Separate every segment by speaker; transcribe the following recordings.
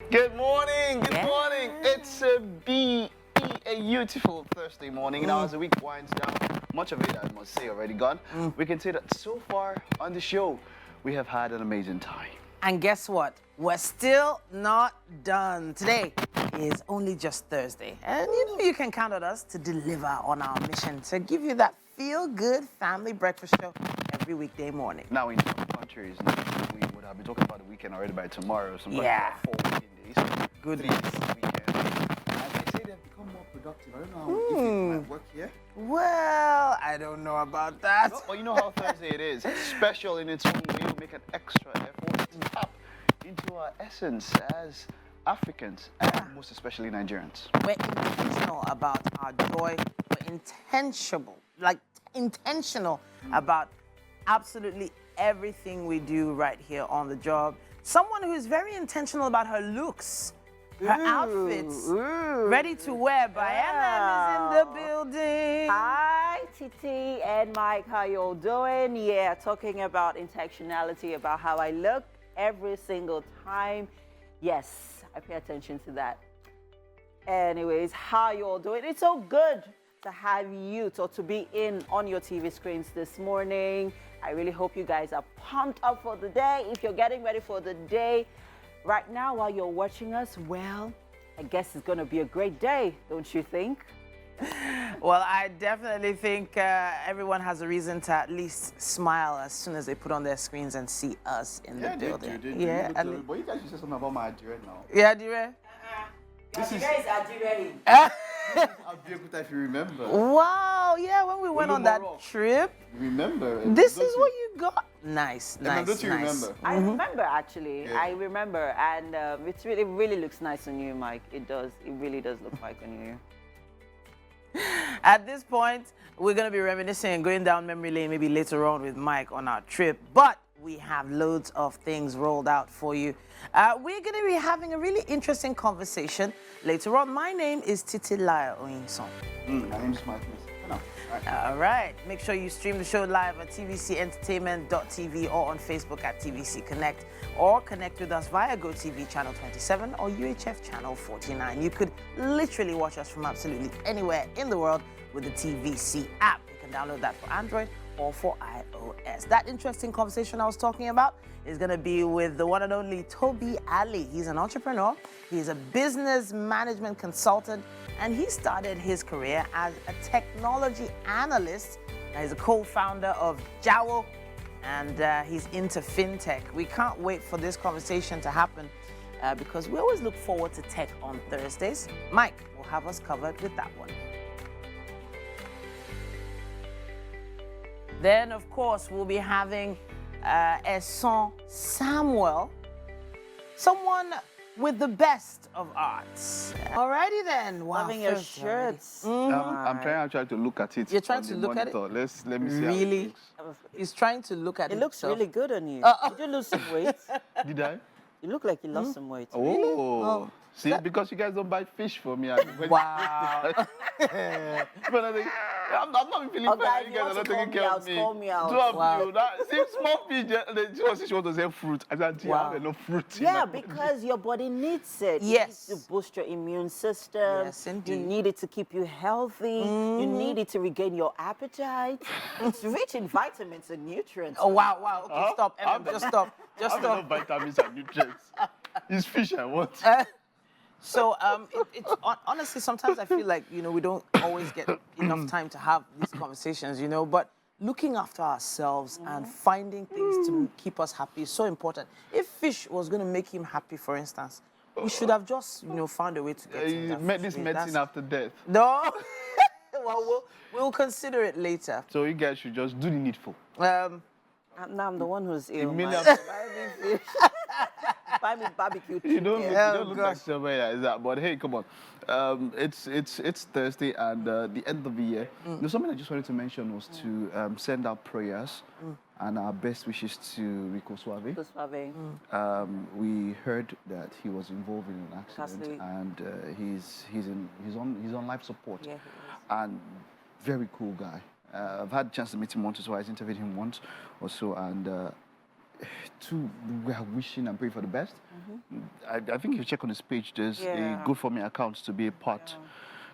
Speaker 1: Good morning, good morning. It's a beautiful Thursday morning. Now, as the week winds down, much of it, I must say, already gone. We can say that so far on the show, we have had an amazing time.
Speaker 2: And guess what? We're still not done. Today is only just Thursday. And you can count on us to deliver on our mission to give you that feel-good family breakfast show every weekday morning.
Speaker 1: Now, in some countries, we would have been talking about the weekend already by tomorrow. Some countries
Speaker 2: Yeah.
Speaker 1: have 4 working days.
Speaker 2: Goodness.
Speaker 1: 3 days weekend. And they say they've become more productive. I don't know how if it might work here.
Speaker 2: Well, I don't know about that.
Speaker 1: Well, you know how Thursday it is. Special in its own way. We make an extra effort to tap into our essence as Africans and most especially Nigerians.
Speaker 2: We're intentional about our joy. We're intentional about absolutely everything we do right here on the job. Someone who's very intentional about her looks, her outfits, ready to wear. Bayanam is in the building.
Speaker 3: Hi, Titi and Mike. How you all doing? Yeah, talking about intentionality, about how I look every single time. Yes, I pay attention to that. Anyways, how you all doing? It's so good to have you to be in on your TV screens this morning. I really hope you guys are pumped up for the day. If you're getting ready for the day right now while you're watching us, well, I guess it's going to be a great day, don't you think?
Speaker 2: Well, I definitely think everyone has a reason to at least smile as soon as they put on their screens and see us in the building.
Speaker 1: But you guys should say something about my Adire now.
Speaker 2: Yeah, Dire?
Speaker 1: This is
Speaker 3: Guys are ready.
Speaker 1: Abeokuta, if you remember.
Speaker 2: Wow, yeah, when we went on that
Speaker 1: Olumoro.
Speaker 2: trip,
Speaker 1: You remember?
Speaker 2: this is what you got. Nice, nice,
Speaker 1: Don't you
Speaker 2: nice.
Speaker 1: remember?
Speaker 3: I remember, actually.
Speaker 1: Yeah.
Speaker 3: I remember. And it really looks nice on you, Mike. It does. It really does look like on you.
Speaker 2: At this point, we're going to be reminiscing and going down memory lane maybe later on with Mike on our trip. But we have loads of things rolled out for you. We're going to be having a really interesting conversation later on. My name is Titilayo Oyinson.
Speaker 1: My name is Mike.
Speaker 2: All right. Make sure you stream the show live at tvcentertainment.tv or on Facebook at TVC Connect, or connect with us via GOTV channel 27 or UHF channel 49. You could literally watch us from absolutely anywhere in the world with the TVC app. You can download that for Android or for iOS. That interesting conversation I was talking about is going to be with the one and only Toby Ali. He's an entrepreneur. He's a business management consultant, and he started his career as a technology analyst. He's a co-founder of Jawo, and he's into fintech. We can't wait for this conversation to happen because we always look forward to tech on Thursdays. Mike will have us covered with that one. Then, of course, we'll be having Esson Samuel, someone with the best of arts. Alrighty then. Wow,
Speaker 3: Loving your
Speaker 2: Thursday already.
Speaker 3: shirts.
Speaker 1: I'm trying to look at it.
Speaker 2: You're trying
Speaker 1: on
Speaker 2: to
Speaker 1: the
Speaker 2: look at it?
Speaker 1: monitor. Let me see. How
Speaker 2: Really?
Speaker 1: it looks.
Speaker 2: He's trying to look at
Speaker 3: It looks
Speaker 2: himself.
Speaker 3: really good on you. Did you lose some weight?
Speaker 1: Did I?
Speaker 3: You look like you lost some weight.
Speaker 1: Oh. See, because you guys don't buy fish for me.
Speaker 2: Wow.
Speaker 1: But I think, I'm not even feeling
Speaker 3: Okay,
Speaker 1: fine.
Speaker 3: if
Speaker 1: You
Speaker 3: you
Speaker 1: guys are
Speaker 3: want
Speaker 1: not
Speaker 3: to
Speaker 1: taking
Speaker 3: call
Speaker 1: care
Speaker 3: me
Speaker 1: of
Speaker 3: out,
Speaker 1: me.
Speaker 3: call me out.
Speaker 1: Two of
Speaker 2: Wow.
Speaker 1: you. See, small fish. She wants to say fruit. I said, do you
Speaker 2: Wow.
Speaker 1: have enough fruit? in
Speaker 3: Yeah,
Speaker 1: my body?"
Speaker 3: because your body needs it.
Speaker 2: Yes.
Speaker 3: It needs to boost your immune system.
Speaker 2: Yes,
Speaker 3: You
Speaker 2: indeed.
Speaker 3: need it to keep you healthy. You need it to regain your appetite. It's rich in vitamins and nutrients.
Speaker 2: Oh, wow, wow. Okay,
Speaker 1: Huh?
Speaker 2: stop. Em, just stop. Just
Speaker 1: I have enough
Speaker 2: stop.
Speaker 1: vitamins and nutrients. It's fish I want.
Speaker 2: So, honestly, sometimes I feel like, we don't always get enough time to have these conversations, but looking after ourselves and finding things to keep us happy is so important. If fish was going to make him happy, for instance, we should have just, found a way to get him
Speaker 1: You
Speaker 2: that
Speaker 1: met
Speaker 2: fish.
Speaker 1: this medicine after death.
Speaker 2: No. Well, we'll consider it later.
Speaker 1: So you guys should just do the needful.
Speaker 3: Now I'm the one who's ill.
Speaker 1: million-
Speaker 3: man. Buy me fish. Buy me barbecue chicken.
Speaker 1: You don't look like
Speaker 2: gosh.
Speaker 1: somewhere is that. But hey, come on. It's Thursday and the end of the year. There's something I just wanted to mention was to send out prayers and our best wishes to Rico Suave.
Speaker 3: Those Suave.
Speaker 1: We heard that he was involved in an accident
Speaker 3: Absolutely.
Speaker 1: and he's on life support.
Speaker 3: Yeah, he is.
Speaker 1: And very cool guy. I've had a chance to meet him once or twice, interviewed him once or so, and we are wishing and praying for the best. I think if you check on his page, there's a GoFundMe account to be a part.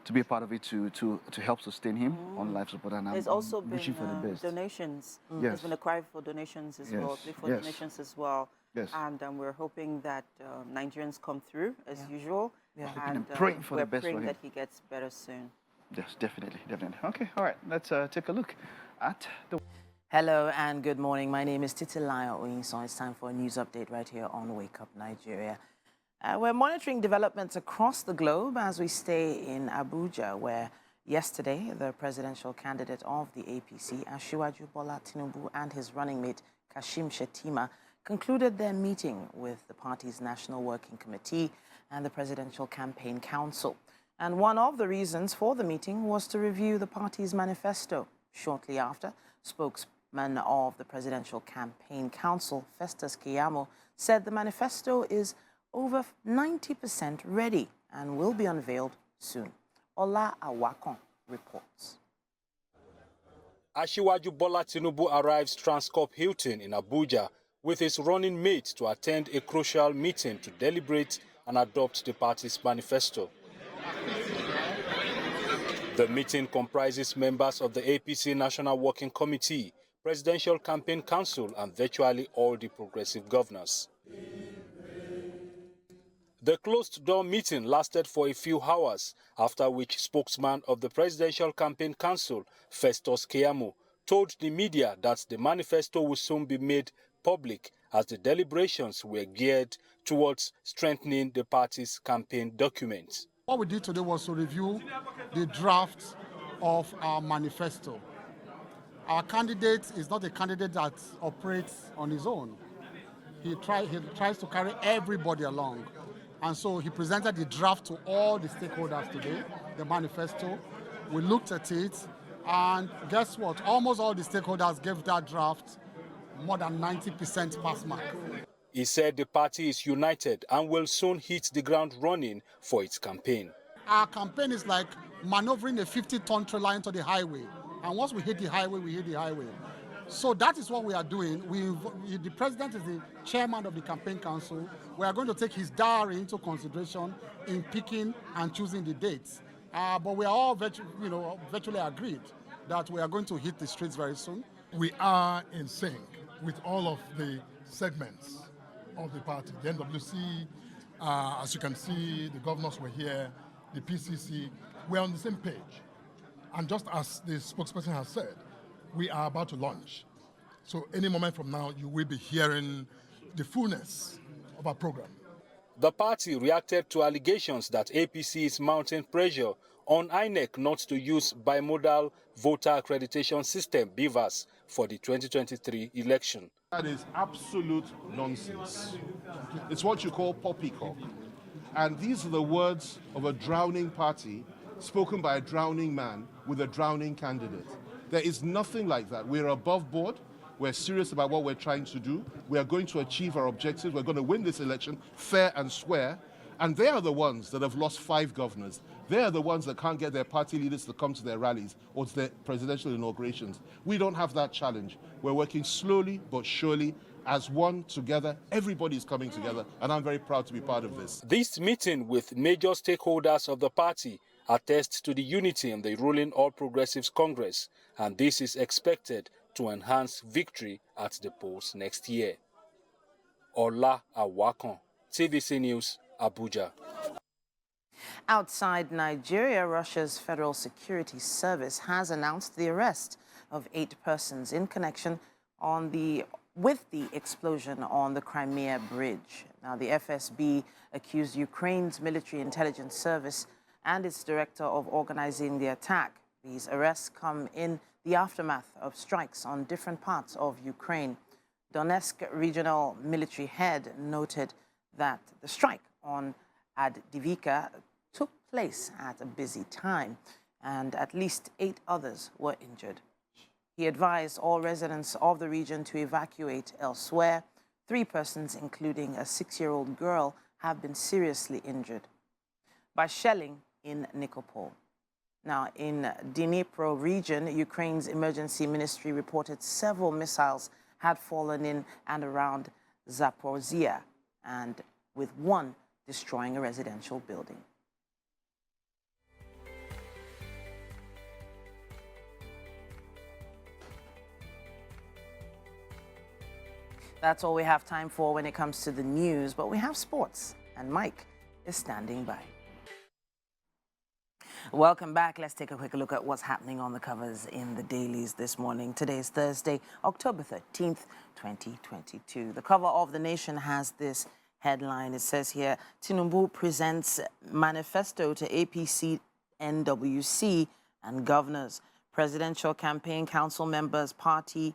Speaker 1: To be a part of it to help sustain him on life support, and
Speaker 3: There's
Speaker 1: I'm
Speaker 3: also
Speaker 1: wishing for the
Speaker 3: been
Speaker 1: best.
Speaker 3: donations.
Speaker 1: Yes.
Speaker 3: There's been a cry for donations as well, plea for donations as well.
Speaker 1: Yes.
Speaker 3: And we're hoping that Nigerians come through as usual.
Speaker 1: And praying for the best for him.
Speaker 3: That he gets better soon.
Speaker 1: Yes, definitely. Okay, all right. Let's take a look at the.
Speaker 2: Hello and good morning. My name is Titilayo Oyinson. It's time for a news update right here on Wake Up Nigeria. We're monitoring developments across the globe as we stay in Abuja, where yesterday the presidential candidate of the APC, Asiwaju Bola Tinubu, and his running mate, Kashim Shettima, concluded their meeting with the party's National Working Committee and the Presidential Campaign Council. And one of the reasons for the meeting was to review the party's manifesto. Shortly after, spokesman of the Presidential Campaign Council, Festus Keyamo, said the manifesto is over 90% ready and will be unveiled soon. Ola Awakon reports.
Speaker 4: Asiwaju Bola Tinubu arrives Transcorp Hilton in Abuja with his running mate to attend a crucial meeting to deliberate and adopt the party's manifesto. The meeting comprises members of the APC National Working Committee, Presidential Campaign Council, and virtually all the progressive governors. The closed-door meeting lasted for a few hours, after which spokesman of the Presidential Campaign Council, Festus Keyamo, told the media that the manifesto will soon be made public as the deliberations were geared towards strengthening the party's campaign documents.
Speaker 5: What we did today was to review the draft of our manifesto. Our candidate is not a candidate that operates on his own. He tries to carry everybody along. And so he presented the draft to all the stakeholders today, the manifesto. We looked at it, and guess what? Almost all the stakeholders gave that draft more than 90% pass mark.
Speaker 4: He said the party is united and will soon hit the ground running for its campaign.
Speaker 5: Our campaign is like maneuvering a 50-ton trailer into the highway. And once we hit the highway, we hit the highway. So that is what we are doing. The president is the chairman of the campaign council. We are going to take his diary into consideration in picking and choosing the dates. But we are all virtually agreed that we are going to hit the streets very soon.
Speaker 6: We are in sync with all of the segments of the party. The NWC, as you can see, the governors were here, the PCC, we're on the same page. And just as the spokesperson has said, we are about to launch. So any moment from now, you will be hearing the fullness of our program.
Speaker 4: The party reacted to allegations that APC is mounting pressure on INEC not to use bimodal voter accreditation system, BVAS, for the 2023 election.
Speaker 7: That is absolute nonsense. It's what you call poppycock. And these are the words of a drowning party spoken by a drowning man with a drowning candidate. There is nothing like that. We're above board. We're serious about what we're trying to do. We are going to achieve our objectives. We're going to win this election fair and square. And they are the ones that have lost 5 governors. They are the ones that can't get their party leaders to come to their rallies or to their presidential inaugurations. We don't have that challenge. We're working slowly but surely as one together. Everybody is coming together, and I'm very proud to be part of this.
Speaker 4: This meeting with major stakeholders of the party attests to the unity in the ruling All Progressives Congress, and this is expected to enhance victory at the polls next year. Ola Awakon, TVC News, Abuja.
Speaker 2: Outside Nigeria, Russia's Federal Security Service has announced the arrest of 8 persons in connection with the explosion on the Crimea Bridge. Now, the FSB accused Ukraine's military intelligence service and its director of organizing the attack. These arrests come in the aftermath of strikes on different parts of Ukraine. Donetsk regional military head noted that the strike on Adivka took place at a busy time, and at least 8 others were injured. He advised all residents of the region to evacuate elsewhere. 3 persons, including a 6-year-old girl, have been seriously injured by shelling in Nikopol. Now, in Dnipro region, Ukraine's emergency ministry reported several missiles had fallen in and around Zaporizhia, and with one destroying a residential building. That's all we have time for when it comes to the news, but we have sports, and Mike is standing by. Welcome back. Let's take a quick look at what's happening on the covers in the dailies this morning. Today is Thursday, October 13th, 2022. The cover of The Nation has this headline. It says here, Tinubu presents manifesto to APC, NWC, and governors. Presidential campaign council members, party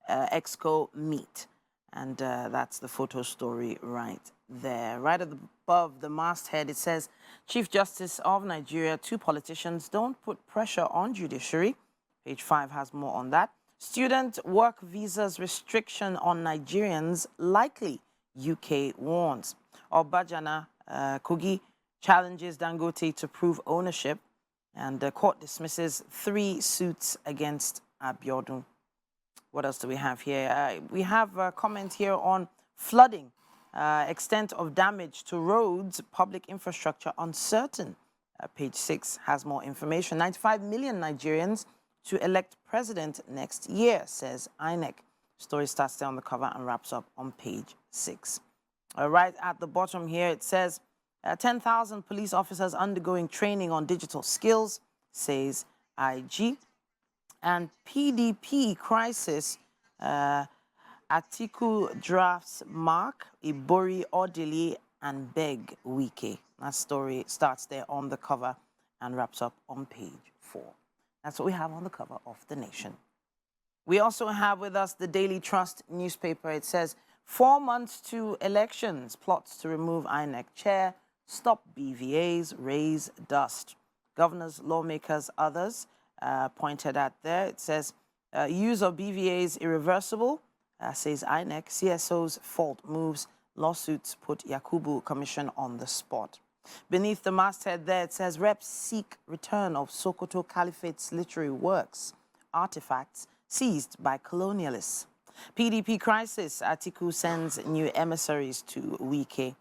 Speaker 2: exco meet. And that's the photo story right there. Right above the masthead, it says, Chief Justice of Nigeria, 2 politicians don't put pressure on judiciary. Page 5 has more on that. Student work visas restriction on Nigerians likely, UK warns. Obajana Kogi challenges Dangote to prove ownership. And the court dismisses 3 suits against Abiodun. What else do we have here? We have a comment here on flooding, extent of damage to roads, public infrastructure uncertain. Page 6 has more information. 95 million Nigerians to elect president next year, says INEC. Story starts there on the cover and wraps up on page 6. Right at the bottom here, it says 10,000 police officers undergoing training on digital skills, says IG. And PDP crisis, Atiku drafts Mark, Ibori Odili, and Beg Wike. That story starts there on the cover and wraps up on page 4. That's what we have on the cover of The Nation. We also have with us the Daily Trust newspaper. It says, 4 months to elections, plots to remove INEC chair, stop BVAs, raise dust. Governors, lawmakers, others pointed at there. It says, use of BVAs irreversible, says INEC. CSO's fault moves, lawsuits put Yakubu Commission on the spot. Beneath the masthead there, it says, reps seek return of Sokoto Caliphate's literary works, artifacts seized by colonialists. PDP crisis, Atiku sends new emissaries to Wike.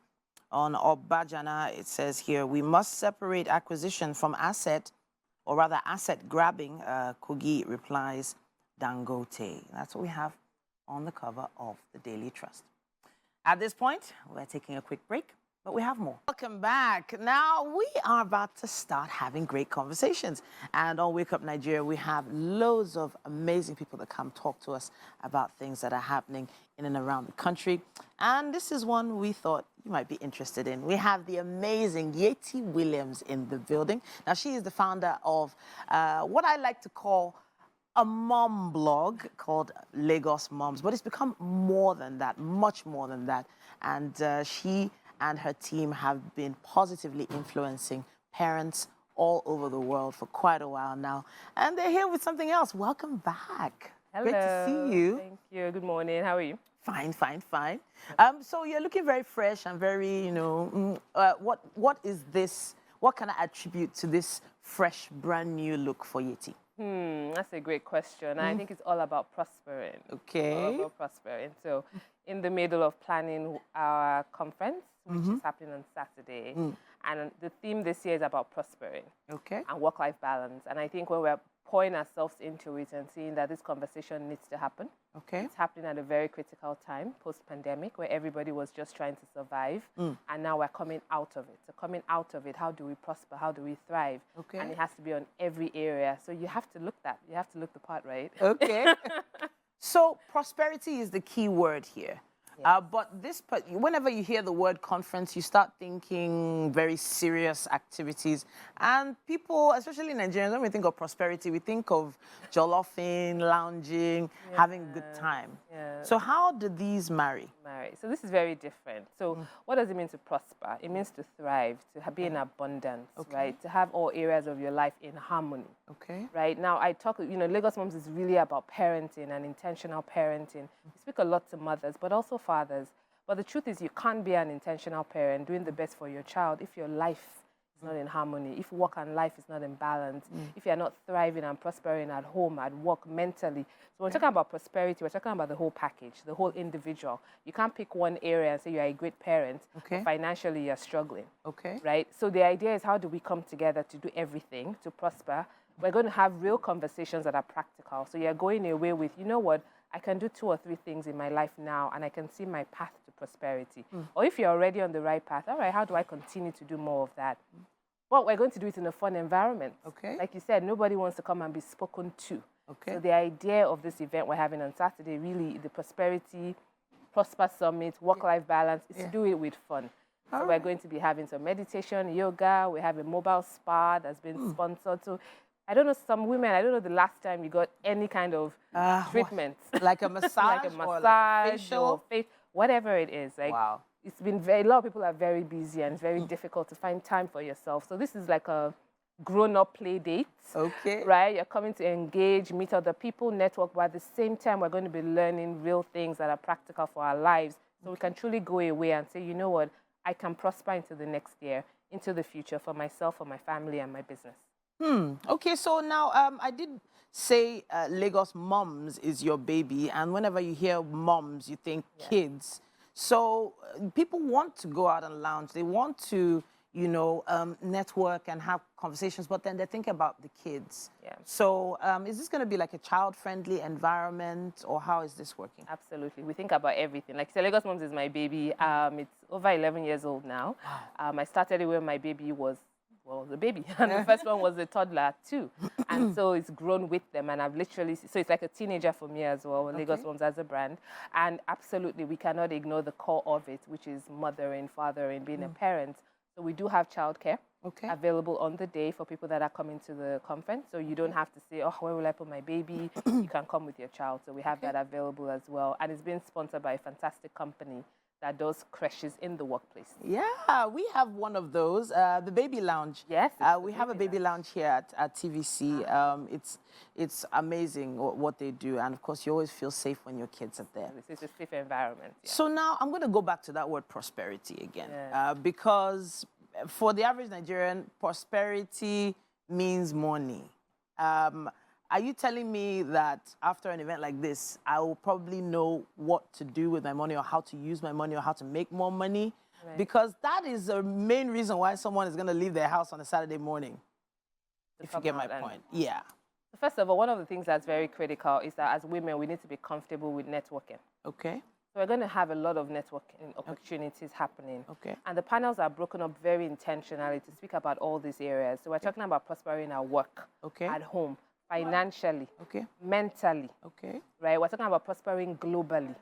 Speaker 2: On Obajana, it says here, we must separate acquisition from asset, or rather asset grabbing, Kogi replies, Dangote. That's what we have on the cover of the Daily Trust. At this point, we're taking a quick break, but we have more. Welcome back. Now, we are about to start having great conversations. And on Wake Up Nigeria, we have loads of amazing people that come talk to us about things that are happening in and around the country. And this is one we thought you might be interested in. We have the amazing Yeti Williams in the building. Now, she is the founder of what I like to call a mom blog called Lagos Moms, but it's become more than that, much more than that. And she and her team have been positively influencing parents all over the world for quite a while now. And they're here with something else. Welcome back.
Speaker 8: Hello.
Speaker 2: Great to see you.
Speaker 8: Thank you. Good morning. How are you?
Speaker 2: Fine, fine, fine. So you're looking very fresh and very, what is this? What can I attribute to this fresh, brand new look for Yeti?
Speaker 8: That's a great question. I think it's all about prospering.
Speaker 2: Okay.
Speaker 8: All about prospering. So in the middle of planning our conference, which is happening on Saturday, and the theme this year is about prospering.
Speaker 2: Okay.
Speaker 8: And work-life balance. And I think when we're pouring ourselves into it and seeing that this conversation needs to happen,
Speaker 2: Okay.
Speaker 8: it's happening at a very critical time, post-pandemic, where everybody was just trying to survive, and now we're coming out of it. So coming out of it, how do we prosper? How do we thrive?
Speaker 2: Okay.
Speaker 8: And it has to be on every area. So you have to look the part, right?
Speaker 2: Okay. So prosperity is the key word here. But whenever you hear the word conference, you start thinking very serious activities. And people, especially Nigerians, when we think of prosperity, we think of jollofing, lounging, having a good time.
Speaker 8: Yeah.
Speaker 2: So how do these marry?
Speaker 8: So this is very different. So what does it mean to prosper? It means to thrive, to be in abundance, right? To have all areas of your life in harmony.
Speaker 2: Okay.
Speaker 8: Right now, I talk, Lagos Moms is really about parenting and intentional parenting. We speak a lot to mothers, but also fathers. But the truth is you can't be an intentional parent doing the best for your child if your life is it's not in harmony, if work and life is not in balance, if you're not thriving and prospering at home, at work, mentally. So when we're talking about prosperity, we're talking about the whole package, the whole individual. You can't pick one area and say you're a great parent, but financially you're struggling. Right? So the idea is, how do we come together to do everything to prosper? We're going to have real conversations that are practical. So you're going away with, you know what, I can do 2 or 3 things in my life now, and I can see my path to prosperity. Or if you're already on the right path, all right, how do I continue to do more of that? Well, we're going to do it in a fun environment. Like you said, nobody wants to come and be spoken to. So the idea of this event we're having on Saturday, really, the Prosperity, Prosper Summit, work-life balance, is to do it with fun. So we're going to be having some meditation, yoga. We have a mobile spa that's been sponsored. So I don't know, some women, I don't know the last time you got any kind of treatment.
Speaker 2: Like a massage,
Speaker 8: like a massage
Speaker 2: or like facial?
Speaker 8: Or whatever it is. Like, it's been a lot of people are very busy, and it's very difficult to find time for yourself. So this is like a grown-up play date. Right? You're coming to engage, meet other people, network, but at the same time, we're going to be learning real things that are practical for our lives. So we can truly go away and say, you know what, I can prosper into the next year, into the future, for myself, for my family, and my business.
Speaker 2: Okay, so now I did say Lagos Moms is your baby, and whenever you hear moms, you think kids. So people want to go out and lounge. They want to, you know, network and have conversations, but then they think about the kids. So is this going to be like a child-friendly environment, or how is this working?
Speaker 8: Absolutely. We think about everything. Like, Lagos Moms is my baby. It's over 11 years old now. I started it when my baby was, well, the baby. And the first one was a toddler too. And so it's grown with them. And I've literally, so it's like a teenager for me as well, Lagos Moms as a brand. And absolutely, we cannot ignore the core of it, which is mothering, fathering, being a parent. So we do have childcare available on the day for people that are coming to the conference. So you don't have to say, oh, where will I put my baby? You can come with your child. So we have that available as well. And it's been sponsored by a fantastic company that does creches in the workplace.
Speaker 2: Yeah, we have one of those, the Baby Lounge.
Speaker 8: Yes.
Speaker 2: We have a Baby Lounge here at TVC. It's amazing what they do. And of course, you always feel safe when your kids are there.
Speaker 8: This is a safe environment.
Speaker 2: So now I'm going to go back to that word prosperity again. Because for the average Nigerian, prosperity means money. Are you telling me that after an event like this, I will probably know what to do with my money, or how to use my money, or how to make more money? Because that is the main reason why someone is going to leave their house on a Saturday morning, if you get my point. Yeah.
Speaker 8: First of all, one of the things that's very critical is that as women, we need to be comfortable with networking. So we're going to have a lot of networking opportunities happening. And the panels are broken up very intentionally to speak about all these areas. So we're talking about prospering our work, at home, financially, mentally, right? We're talking about prospering globally.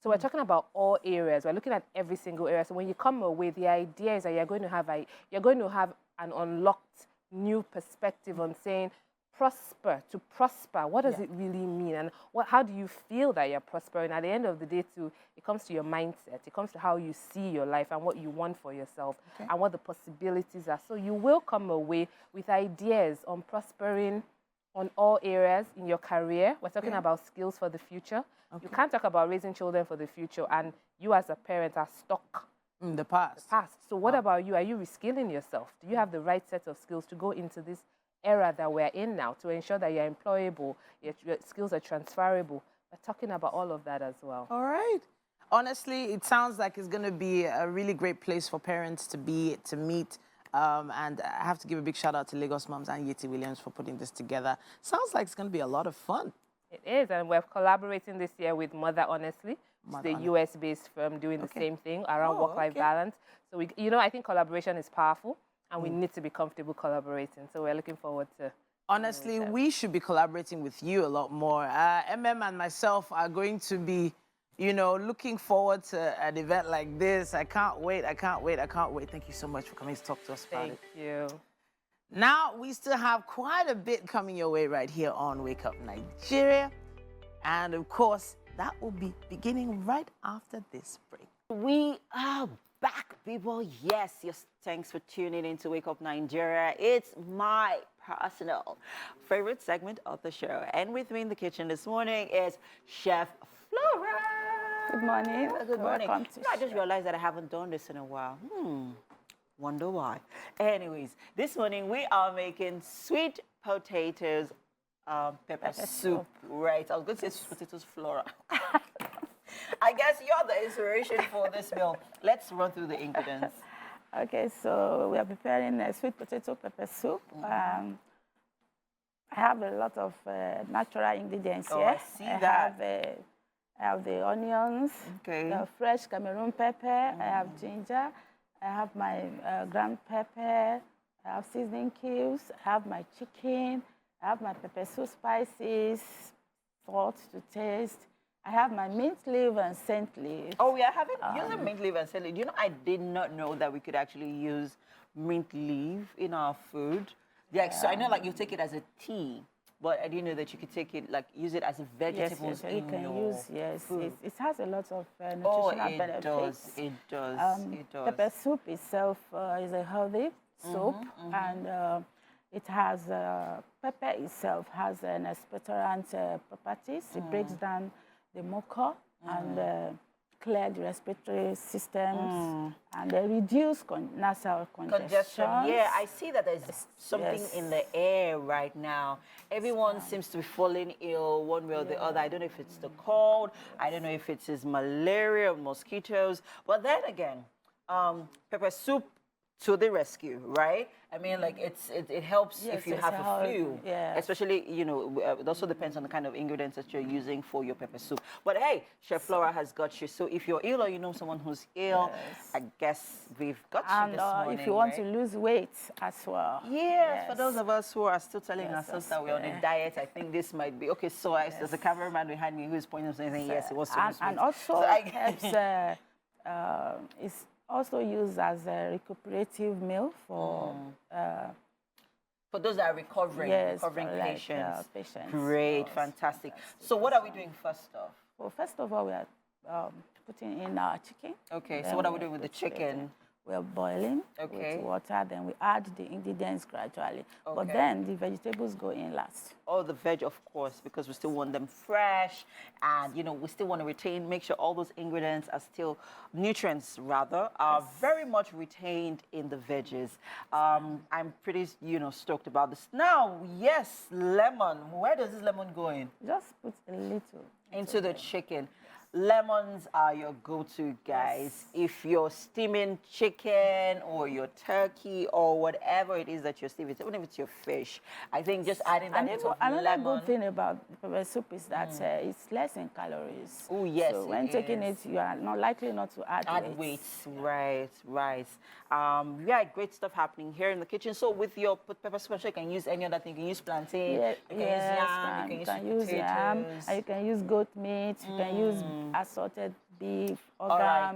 Speaker 8: So we're talking about all areas. We're looking at every single area. So when you come away, the idea is that you're going to have an unlocked new perspective on saying, to prosper. What does it really mean? And how do you feel that you're prospering? At the end of the day, too, it comes to your mindset. It comes to how you see your life and what you want for yourself and what the possibilities are. So you will come away with ideas on prospering on all areas in your career. We're talking about skills for the future. You can't talk about raising children for the future, and you as a parent are stuck
Speaker 2: in the past.
Speaker 8: So what about you? Are you reskilling yourself? Do you have the right set of skills to go into this era that we're in now to ensure that you're employable, your skills are transferable? We're talking about all of that as well.
Speaker 2: All right. Honestly, it sounds like it's going to be a really great place for parents to meet. And I have to give a big shout out to Lagos Moms and Yeti Williams for putting this together. Sounds like it's going to be a lot of fun.
Speaker 8: It is, and we're collaborating this year with Mother Honestly, the US-based firm doing the same thing around work-life balance. So I think collaboration is powerful, and we need to be comfortable collaborating. So we're looking forward to.
Speaker 2: Honestly, we should be collaborating with you a lot more. MM and myself are going to be, looking forward to an event like this. I can't wait. Thank you so much for coming to talk to us about it.
Speaker 8: Thank you.
Speaker 2: Now, we still have quite a bit coming your way right here on Wake Up Nigeria. And of course, that will be beginning right after this break.
Speaker 3: We are back, people. Yes, thanks for tuning in to Wake Up Nigeria. It's my personal favorite segment of the show. And with me in the kitchen this morning is Chef Flora.
Speaker 9: Good morning.
Speaker 3: Good morning. I just realized that I haven't done this in a while. Wonder why. Anyways, this morning we are making sweet potatoes pepper soup. Right. I was going to say sweet potatoes flora. I guess you're the inspiration for this meal. Let's run through the ingredients.
Speaker 9: Okay, so we are preparing a sweet potato pepper soup. I have a lot of natural ingredients here.
Speaker 3: I see that.
Speaker 9: I have the onions, the fresh Cameroon pepper, I have ginger, I have my ground pepper, I have seasoning cubes, I have my chicken, I have my pepper soup spices, salt to taste. I have my mint leaf and scent leaf.
Speaker 3: Oh, we are using mint leaf and scent leaf. You know, I did not know that we could actually use mint leaf in our food. Yeah, so I know, like, you take it as a tea, but I didn't know that you could take it, like, use it as a vegetable in your food.
Speaker 9: It has a lot of nutritional benefits.
Speaker 3: It does.
Speaker 9: Pepper soup itself is a healthy soup, and it has, pepper itself has an expectorant properties. It breaks down the mucus and clear the respiratory systems and reduce nasal congestion.
Speaker 3: Yeah, I see that there's something in the air right now. Everyone seems to be falling ill one way or the other. I don't know if it's the cold. I don't know if it's malaria or mosquitoes. But then again, pepper soup to the rescue, right? I mean, like, it helps if you have a flu. Especially, you know, it also depends on the kind of ingredients that you're using for your pepper soup. But hey, Chef Flora has got you. So if you're ill or you know someone who's ill, I guess we've got you this morning.
Speaker 9: If you want to lose weight as well.
Speaker 3: Yes, for those of us who are still telling ourselves that we're on a diet, I think this might be okay. So there's a cameraman behind me who's pointing and saying, yes, it was so sweet.
Speaker 9: And also, so it's also used as a recuperative meal for
Speaker 3: those that are recovering patients. Great, fantastic. So what are we doing first off?
Speaker 9: Well, first of all, we are putting in our chicken.
Speaker 3: Okay, so what are we doing with the chicken?
Speaker 9: We are boiling with water, then we add the ingredients gradually.
Speaker 3: Okay.
Speaker 9: But then the vegetables go in last.
Speaker 3: Oh, the veg, of course, because we still want them fresh, and you know, we still want to make sure all those ingredients are still, nutrients rather, are very much retained in the veggies. I'm pretty, stoked about this. Now, yes, lemon. Where does this lemon go in?
Speaker 9: Just put a little
Speaker 3: into the chicken. Lemons are your go-to, guys. If you're steaming chicken or your turkey or whatever it is that you're steaming, even if it's your fish, I think just adding that bit of lemon.
Speaker 9: Another good thing about pepper soup is that it's less in calories.
Speaker 3: Oh, yes,
Speaker 9: so when taking it, you are not likely not to add
Speaker 3: weight. Right. Yeah, great stuff happening here in the kitchen. So with your pepper soup, you can use any other thing. You can use plantain, you can use yam, you can use
Speaker 9: yam, and you can use goat meat, you can use assorted beef,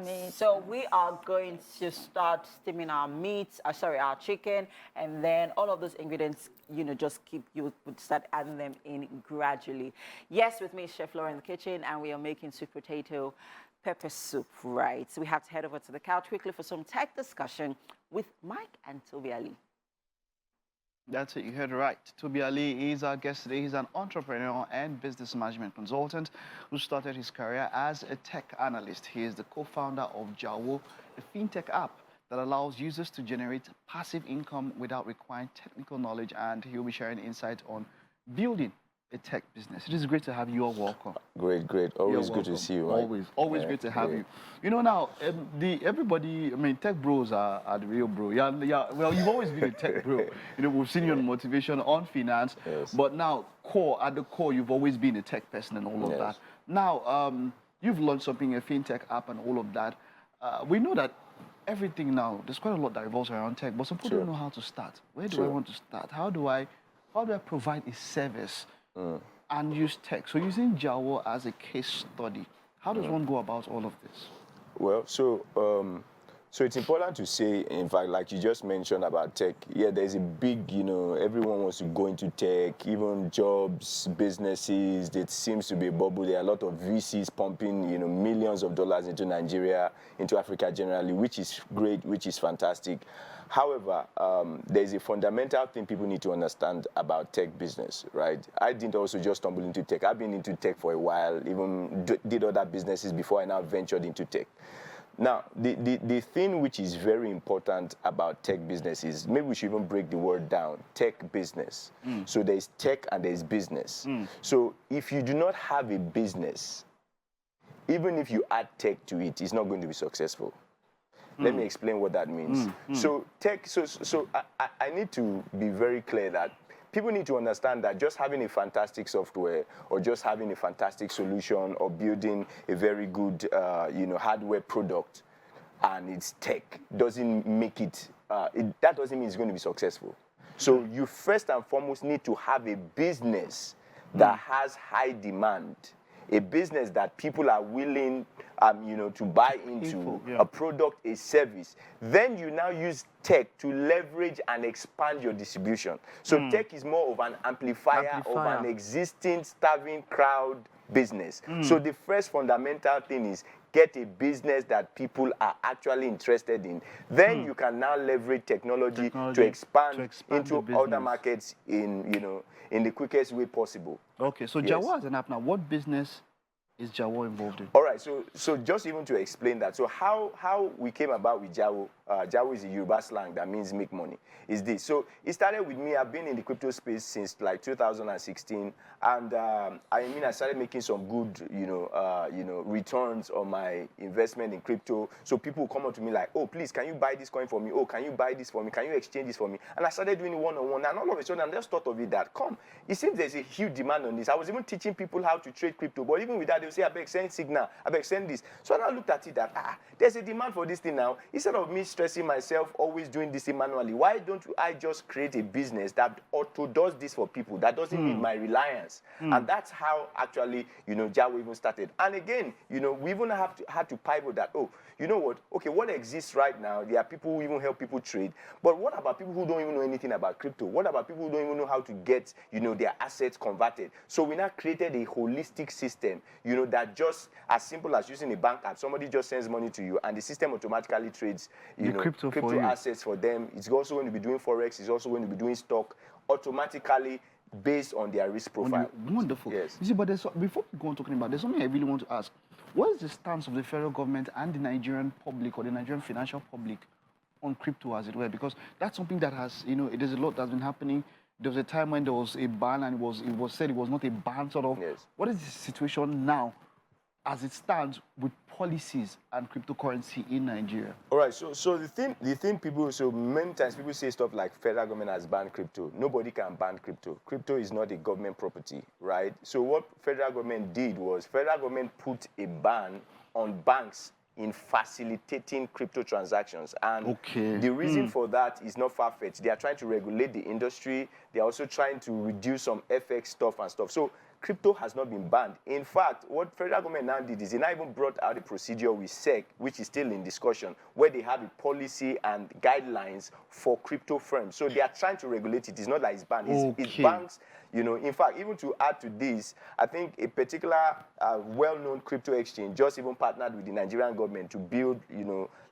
Speaker 9: meat.
Speaker 3: So we are going to start steaming our our chicken, and then all of those ingredients, you would start adding them in gradually. Yes, with me, Chef Laura in the kitchen, and we are making sweet potato pepper soup, right? So we have to head over to the couch quickly for some tech discussion with Mike and Toby Ali.
Speaker 1: That's it, you heard right. Toby Ali is our guest today. He's an entrepreneur and business management consultant who started his career as a tech analyst. He is the co-founder of Jawo, a fintech app that allows users to generate passive income without requiring technical knowledge, and he'll be sharing insight on building a tech business. It is great to have you all. Welcome.
Speaker 10: Great. Always good to see you. Right?
Speaker 1: Always great to have you. You know, now, everybody, tech bros are the real bro. Yeah, well, you've always been a tech bro. We've seen you on motivation, on finance, but now, at the core, you've always been a tech person and all of that. Now, you've launched something, a fintech app and all of that. We know that everything now, there's quite a lot that revolves around tech, but some people don't know how to start. Where do I want to start? How do I provide a service and use tech? So using Jawo as a case study, how does one go about all of this?
Speaker 10: Well, so it's important to say, in fact, like you just mentioned about tech, there's a big, everyone wants to go into tech, even jobs, businesses, there seems to be a bubble. There are a lot of VCs pumping, millions of dollars into Nigeria, into Africa generally, which is great, which is fantastic. However, there's a fundamental thing people need to understand about tech business, right? I didn't also just stumble into tech. I've been into tech for a while, even did other businesses before I now ventured into tech. Now, the thing which is very important about tech business is, maybe we should even break the word down, tech business. So there's tech and there's business. So if you do not have a business, even if you add tech to it, it's not going to be successful. Let me explain what that means. So tech, I need to be very clear that people need to understand that just having a fantastic software or just having a fantastic solution or building a very good, hardware product and it's tech doesn't make it, that doesn't mean it's going to be successful. So you first and foremost need to have a business that has high demand, a business that people are willing to buy into, a product, a service. Then you now use tech to leverage and expand your distribution. So tech is more of an amplifier of an existing starving crowd business. So the first fundamental thing is get a business that people are actually interested in. Then you can now leverage technology to expand into other markets in the quickest way possible.
Speaker 1: Okay, so Jawa as an app now, what business is Jawo involved in?
Speaker 10: All right, so just even to explain that, so how we came about with Jawo, Jawo is a Yoruba slang that means make money, is this. So it started with me. I've been in the crypto space since like 2016, and I started making some good, returns on my investment in crypto. So people will come up to me like, oh, please, can you buy this coin for me? Oh, can you buy this for me? Can you exchange this for me? And I started doing it one-on-one, and all of a sudden I just thought of it that, it seems there's a huge demand on this. I was even teaching people how to trade crypto, but even with that, they'll say, I beg, send signal, I beg, send this. So I looked at it that, there's a demand for this thing now. Instead of me stressing myself, always doing this thing manually, why don't I just create a business that auto does this for people, that doesn't need my reliance? And that's how actually, Jawo even started. And again, we even had to pivot that, you know what? Okay, what exists right now? There are people who even help people trade. But what about people who don't even know anything about crypto? What about people who don't even know how to get, their assets converted? So we now created a holistic system, that just as simple as using a bank app, somebody just sends money to you and the system automatically trades, crypto assets for them. It's also going to be doing Forex. It's also going to be doing stock automatically based on their risk profile.
Speaker 1: Wonderful.
Speaker 10: Yes.
Speaker 1: You see, but before we go on talking about, there's something I really want to ask. What is the stance of the federal government and the Nigerian public or the Nigerian financial public on crypto, as it were? Because that's something that has, there's a lot that's been happening. There was a time when there was a ban and it was said it was not a ban, sort of.
Speaker 10: Yes.
Speaker 1: What is the situation now as it stands with policies and cryptocurrency in Nigeria?
Speaker 10: All right, so the thing people, so many times people say stuff like federal government has banned crypto. Nobody can ban crypto. Crypto is not a government property, right? So what federal government did was federal government put a ban on banks in facilitating crypto transactions. And the reason for that is not far-fetched. They are trying to regulate the industry. They are also trying to reduce some FX stuff and stuff. So crypto has not been banned. In fact, what federal government now did is they now even brought out a procedure with SEC, which is still in discussion, where they have a policy and guidelines for crypto firms. So they are trying to regulate it. It's not like it's banned. It's banks. In fact, even to add to this, I think a particular well-known crypto exchange just even partnered with the Nigerian government to build,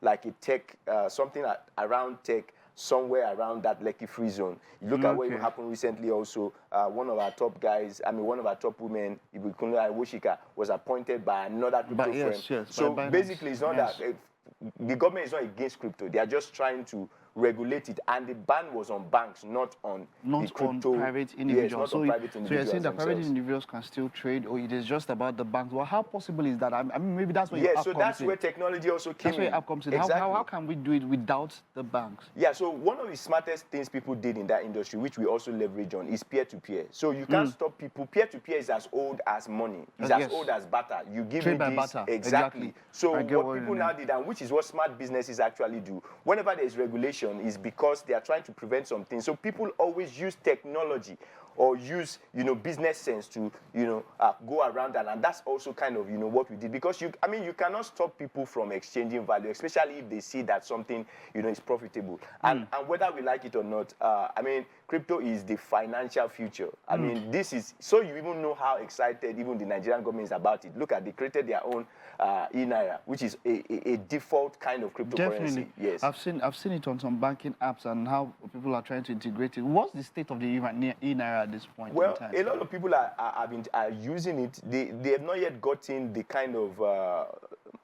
Speaker 10: like a tech, something around tech, somewhere around that Lekki free zone. You look at what happened recently also, one of our top guys, one of our top women, Ibikunle Iwoshika, was appointed by another crypto firm.
Speaker 1: Yes,
Speaker 10: so basically, it's not that the government is not against crypto. They are just trying to regulate it, and the ban was on banks, not on the crypto.
Speaker 1: On private individuals.
Speaker 10: Yes, not on private individuals.
Speaker 1: So you're saying that
Speaker 10: themselves.
Speaker 1: private individuals can still trade, or it is just about the banks? Well, how possible is that? Maybe that's where your app
Speaker 10: so
Speaker 1: comes
Speaker 10: that's
Speaker 1: in.
Speaker 10: where technology also came in.
Speaker 1: That's where your app comes in.
Speaker 10: Exactly.
Speaker 1: How can we do it without the banks?
Speaker 10: Yeah, so one of the smartest things people did in that industry, which we also leverage on, is peer-to-peer. So you can't stop people. Peer-to-peer is as old as money. It's as old as barter. You give
Speaker 1: Trade
Speaker 10: me
Speaker 1: by
Speaker 10: this.
Speaker 1: barter.
Speaker 10: Exactly. So what
Speaker 1: what
Speaker 10: people now did, and which is what smart businesses actually do, whenever there's regulation, is because they are trying to prevent something. So people always use technology or use, business sense to, go around that. And that's also kind of, what we did. Because, you cannot stop people from exchanging value, especially if they see that something, is profitable. And whether we like it or not, crypto is the financial future. This is, so you even know how excited even the Nigerian government is about it. Look they created their own e-Naira, which is a default kind of cryptocurrency.
Speaker 1: Definitely.
Speaker 10: Yes.
Speaker 1: I've seen it on some banking apps and how people are trying to integrate it. What's the state of the e-Naira at this point in time?
Speaker 10: A lot of people are using it. They have not yet gotten the kind of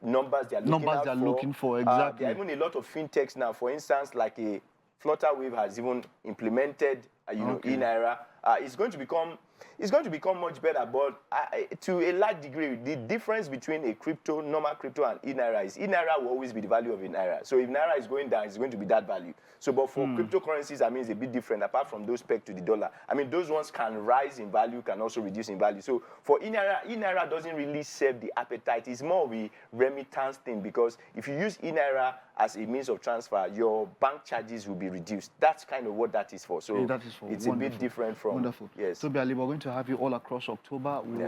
Speaker 10: numbers they're looking for.
Speaker 1: Exactly.
Speaker 10: There are even a lot of fintechs now. For instance, like a Flutterwave has even implemented, e-Naira. It's going to become much better, but to a large degree, the difference between a normal crypto, and e-Naira is e-Naira will always be the value of a Naira. So if Naira is going down, it's going to be that value. So, but for cryptocurrencies, I mean, it's a bit different, apart from those pegged to the dollar. I mean, those ones can rise in value, can also reduce in value. So for e-Naira doesn't really serve the appetite. It's more of a remittance thing, because if you use e-Naira as a means of transfer, your bank charges will be reduced. That's kind of what that is for. So it's a bit different from...
Speaker 1: Wonderful.
Speaker 10: Yes.
Speaker 1: So, Biali, we're going to have you all across October. We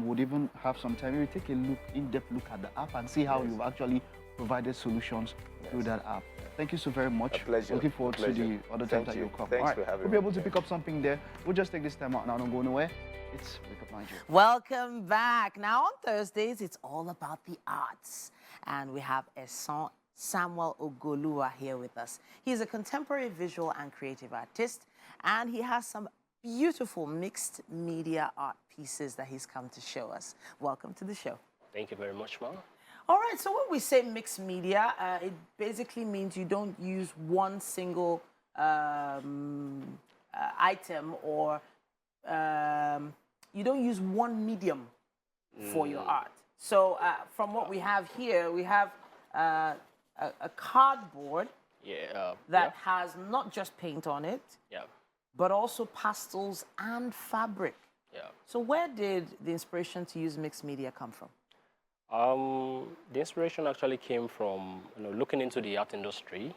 Speaker 1: would even have some time. Maybe take a in-depth look at the app and see how you've actually provided solutions through that app. Thank you so very much.
Speaker 10: A pleasure.
Speaker 1: Looking forward to the other times that you'll come.
Speaker 10: Thanks for having me.
Speaker 1: We'll be able to pick up something there. We'll just take this time out now. Don't go nowhere. It's Wake Up Nigeria.
Speaker 2: Welcome back. Now on Thursdays, it's all about the arts. And we have Eson Samuel Ogolua here with us. He's a contemporary visual and creative artist, and he has some beautiful mixed media art pieces that he's come to show us. Welcome to the show.
Speaker 11: Thank you very much, Ma.
Speaker 2: All right, so when we say mixed media, it basically means you don't use one single item, or you don't use one medium for your art. So from what we have here, we have a cardboard that has not just paint on it, but also pastels and fabric. So where did the inspiration to use mixed media come from?
Speaker 11: The inspiration actually came from looking into the art industry.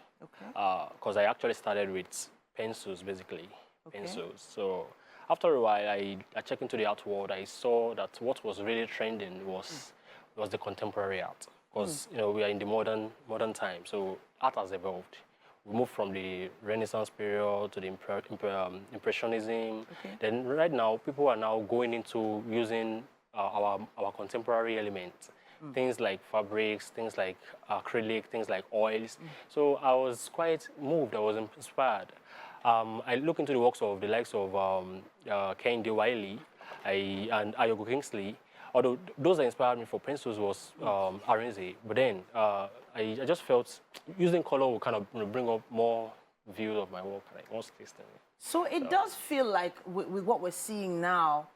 Speaker 11: Because I actually started with pencils, basically. Pencils. So after a while, I checked into the art world. I saw that what was really trending was the contemporary art. Because we are in the modern time, so art has evolved. We moved from the Renaissance period to the Impressionism. Then right now, people are now going into using our contemporary elements. Things like fabrics, things like acrylic, things like oils. So I was quite moved, I was inspired. I look into the works of the likes of Kehinde Wiley and Ayogo Kingsley. Although those that inspired me for pencils was Arinze, but then I just felt using color will kind of bring up more views of my work, like more space than me.
Speaker 2: So it does feel like with what we're seeing now,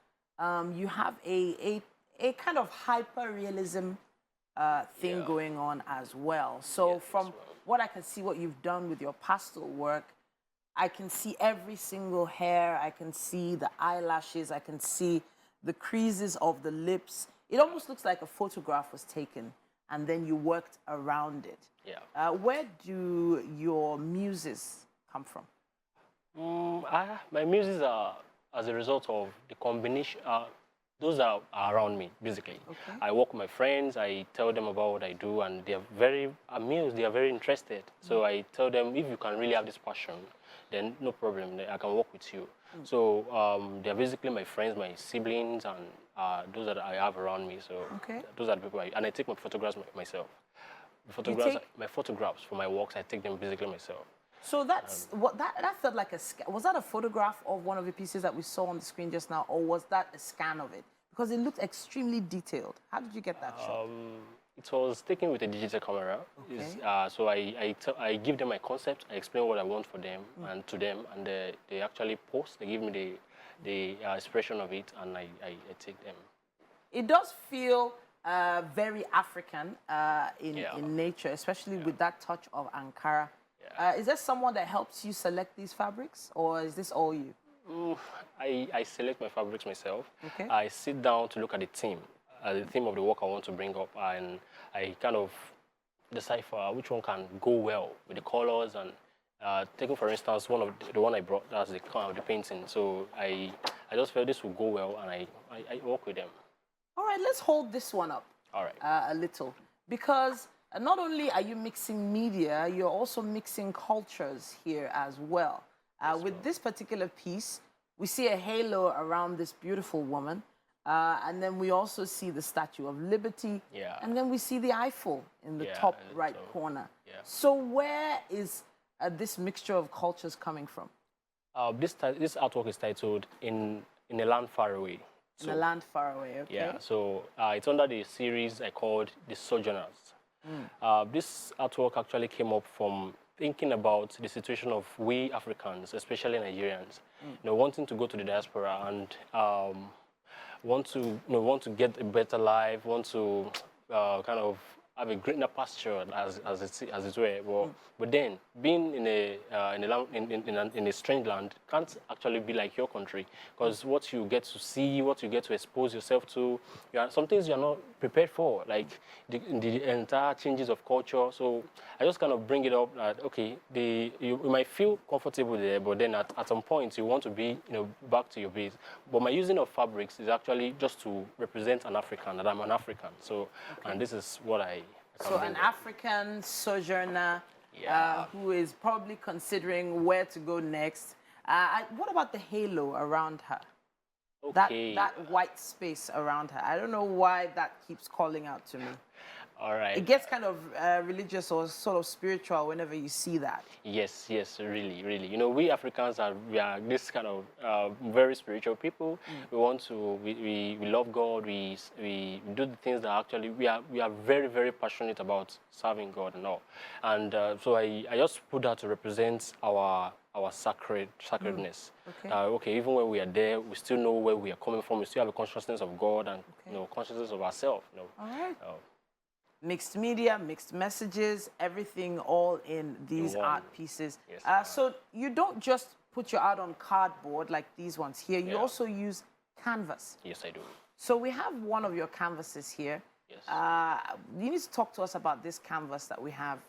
Speaker 2: you have a kind of hyper-realism thing going on as well. So from what I can see, what you've done with your pastel work, I can see every single hair, I can see the eyelashes, I can see the creases of the lips. It almost looks like a photograph was taken and then you worked around it. Where do your muses come from?
Speaker 11: My muses are as a result of the combination. Those are around me, basically. I work with my friends, I tell them about what I do, and they are very amused, they are very interested. So I tell them, if you can really have this passion, then no problem, I can work with you. So they're basically my friends, my siblings, and those that I have around me. So those are the people, and I take my photographs myself. My photographs for my works, I take them basically myself.
Speaker 2: So that's that felt like was that a photograph of one of the pieces that we saw on the screen just now, or was that a scan of it? Because it looked extremely detailed. How did you get that shot?
Speaker 11: It was taken with a digital camera. So I give them my concept, I explain what I want for them and to them, and they actually post. They give me the expression of it, and I take them.
Speaker 2: It does feel very African in nature, especially with that touch of Ankara. Is there someone that helps you select these fabrics, or is this all you?
Speaker 11: I select my fabrics myself. I sit down to look at the theme of the work I want to bring up, and I kind of decipher which one can go well with the colors. And taking for instance the one I brought, that's the painting. So I just felt this will go well, and I work with them.
Speaker 2: All right, let's hold this one up.
Speaker 11: All right.
Speaker 2: A little, because not only are you mixing media, you're also mixing cultures here as well. With this particular piece, we see a halo around this beautiful woman, and then we also see the Statue of Liberty, and then we see the Eiffel in the top right corner. So where is this mixture of cultures coming from?
Speaker 11: This artwork is titled In a Land Far Away.
Speaker 2: In a Land Far Away, okay.
Speaker 11: Yeah, so it's under the series I called The Sojourners. This artwork actually came up from thinking about the situation of we Africans, especially Nigerians, wanting to go to the diaspora and want to get a better life, want to kind of have a greener pasture, as it were. But then being in a strange land can't actually be like your country, because what you get to see, what you get to expose yourself to, some things you're not prepared for, like the entire changes of culture. So I just kind of bring it up that okay, you might feel comfortable there, but then at some point you want to be back to your base. But my using of fabrics is actually just to represent an African, that I'm an African. So and this is what I
Speaker 2: So an African sojourner who is probably considering where to go next. What about the halo around her?
Speaker 11: Okay.
Speaker 2: That white space around her. I don't know why that keeps calling out to me.
Speaker 11: All right.
Speaker 2: It gets kind of religious or sort of spiritual whenever you see that.
Speaker 11: Yes, really. We Africans we are this kind of very spiritual people. We want to, we love God. We do the things that actually we are very, very passionate about serving God and all. And so I just put that to represent our sacredness. Okay, even when we are there, we still know where we are coming from. We still have a consciousness of God and consciousness of ourselves.
Speaker 2: All right. Mixed media, mixed messages, everything all in these art pieces.
Speaker 11: Yes,
Speaker 2: so you don't just put your art on cardboard like these ones here. You also use canvas.
Speaker 11: Yes, I do.
Speaker 2: So we have one of your canvases here.
Speaker 11: Yes.
Speaker 2: You need to talk to us about this canvas that we have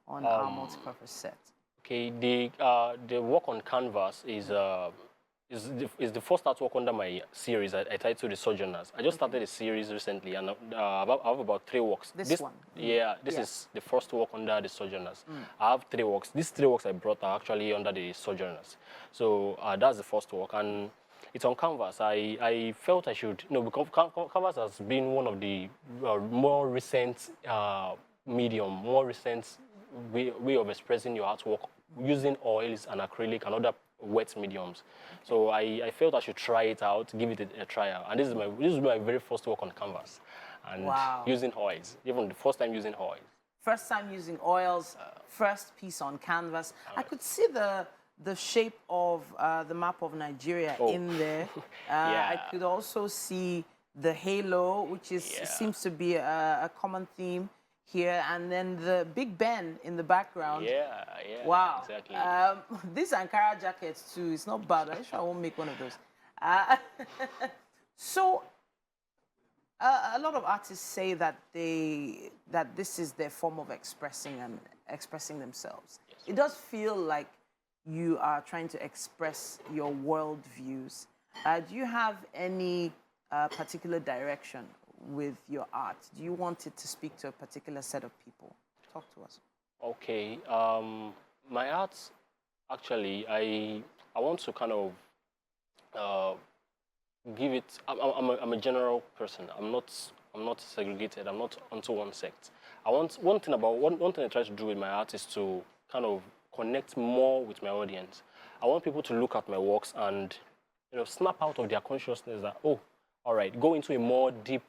Speaker 2: on our multi-purpose set.
Speaker 11: Okay, the work on canvas is the first artwork under my series. I titled The Sojourners. I just started a series recently, and I have about 3 works.
Speaker 2: This one?
Speaker 11: Yeah, this is the first work under The Sojourners. I have 3 works. These 3 works I brought are actually under The Sojourners. So that's the first work, and it's on canvas. I felt I should, because canvas has been one of the more recent more recent way of expressing your artwork using oils and acrylic and other wet mediums. So I felt I should try it out, give it a trial. And this is my very first work on canvas. And using oils, even the first time using oils.
Speaker 2: First time using oils, first piece on canvas. I could see the shape of the map of Nigeria in there. I could also see the halo, which seems to be a common theme here, and then the Big Ben in the background.
Speaker 11: Yeah,
Speaker 2: wow.
Speaker 11: Exactly.
Speaker 2: These Ankara jackets too, it's not bad. I'm sure I won't make one of those. So, a lot of artists say that this is their form of expressing themselves. Yes. It does feel like you are trying to express your world views. Do you have any particular direction with your art? Do you want it to speak to a particular set of people? Talk to us.
Speaker 11: Okay, my art, actually, I want to kind of give it. I'm a general person. I'm not segregated. I'm not onto one sect. One thing I try to do with my art is to kind of connect more with my audience. I want people to look at my works and snap out of their consciousness that, oh, all right, go into a more deep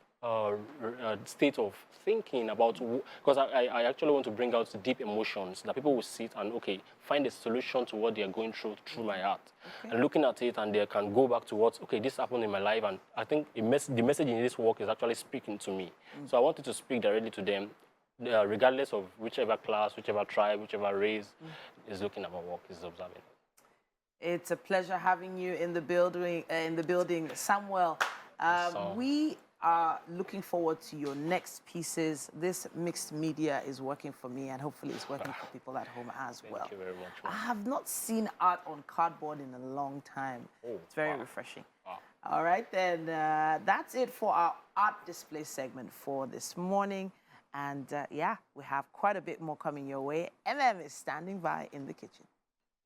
Speaker 11: state of thinking about, because I actually want to bring out the deep emotions that people will sit and find a solution to what they are going through my art, and looking at it, and they can go back to what this happened in my life, and I think the message in this work is actually speaking to me. So I wanted to speak directly to them, regardless of whichever class, whichever tribe, whichever race is looking at my work, is observing.
Speaker 2: It's a pleasure having you in the building, Samuel. We are looking forward to your next pieces. This mixed media is working for me, and hopefully it's working for people at home as well.
Speaker 11: Thank you very much.
Speaker 2: I have not seen art on cardboard in a long time. It's very refreshing. All right, then that's it for our art display segment for this morning. And we have quite a bit more coming your way. MM is standing by in the kitchen.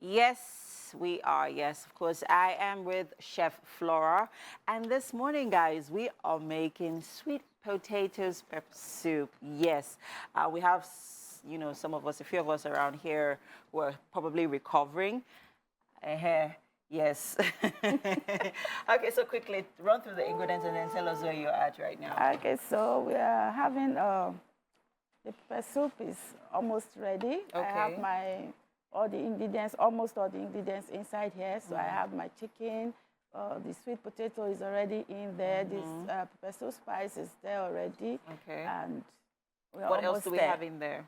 Speaker 3: Yes, we are. Yes, of course. I am with Chef Flora. And this morning, guys, we are making sweet potatoes pepper soup. Yes, we have, some of us, a few of us around here who are probably recovering. Yes. Okay, so quickly, run through the ingredients and then tell us where you're at right now.
Speaker 9: Okay, so we are having the The pepper soup is almost ready.
Speaker 3: Okay.
Speaker 9: I have all the ingredients, almost all the ingredients inside here. So I have my chicken. The sweet potato is already in there. This pepper soup spice is there already.
Speaker 3: Okay.
Speaker 9: And
Speaker 3: what else do we have in there?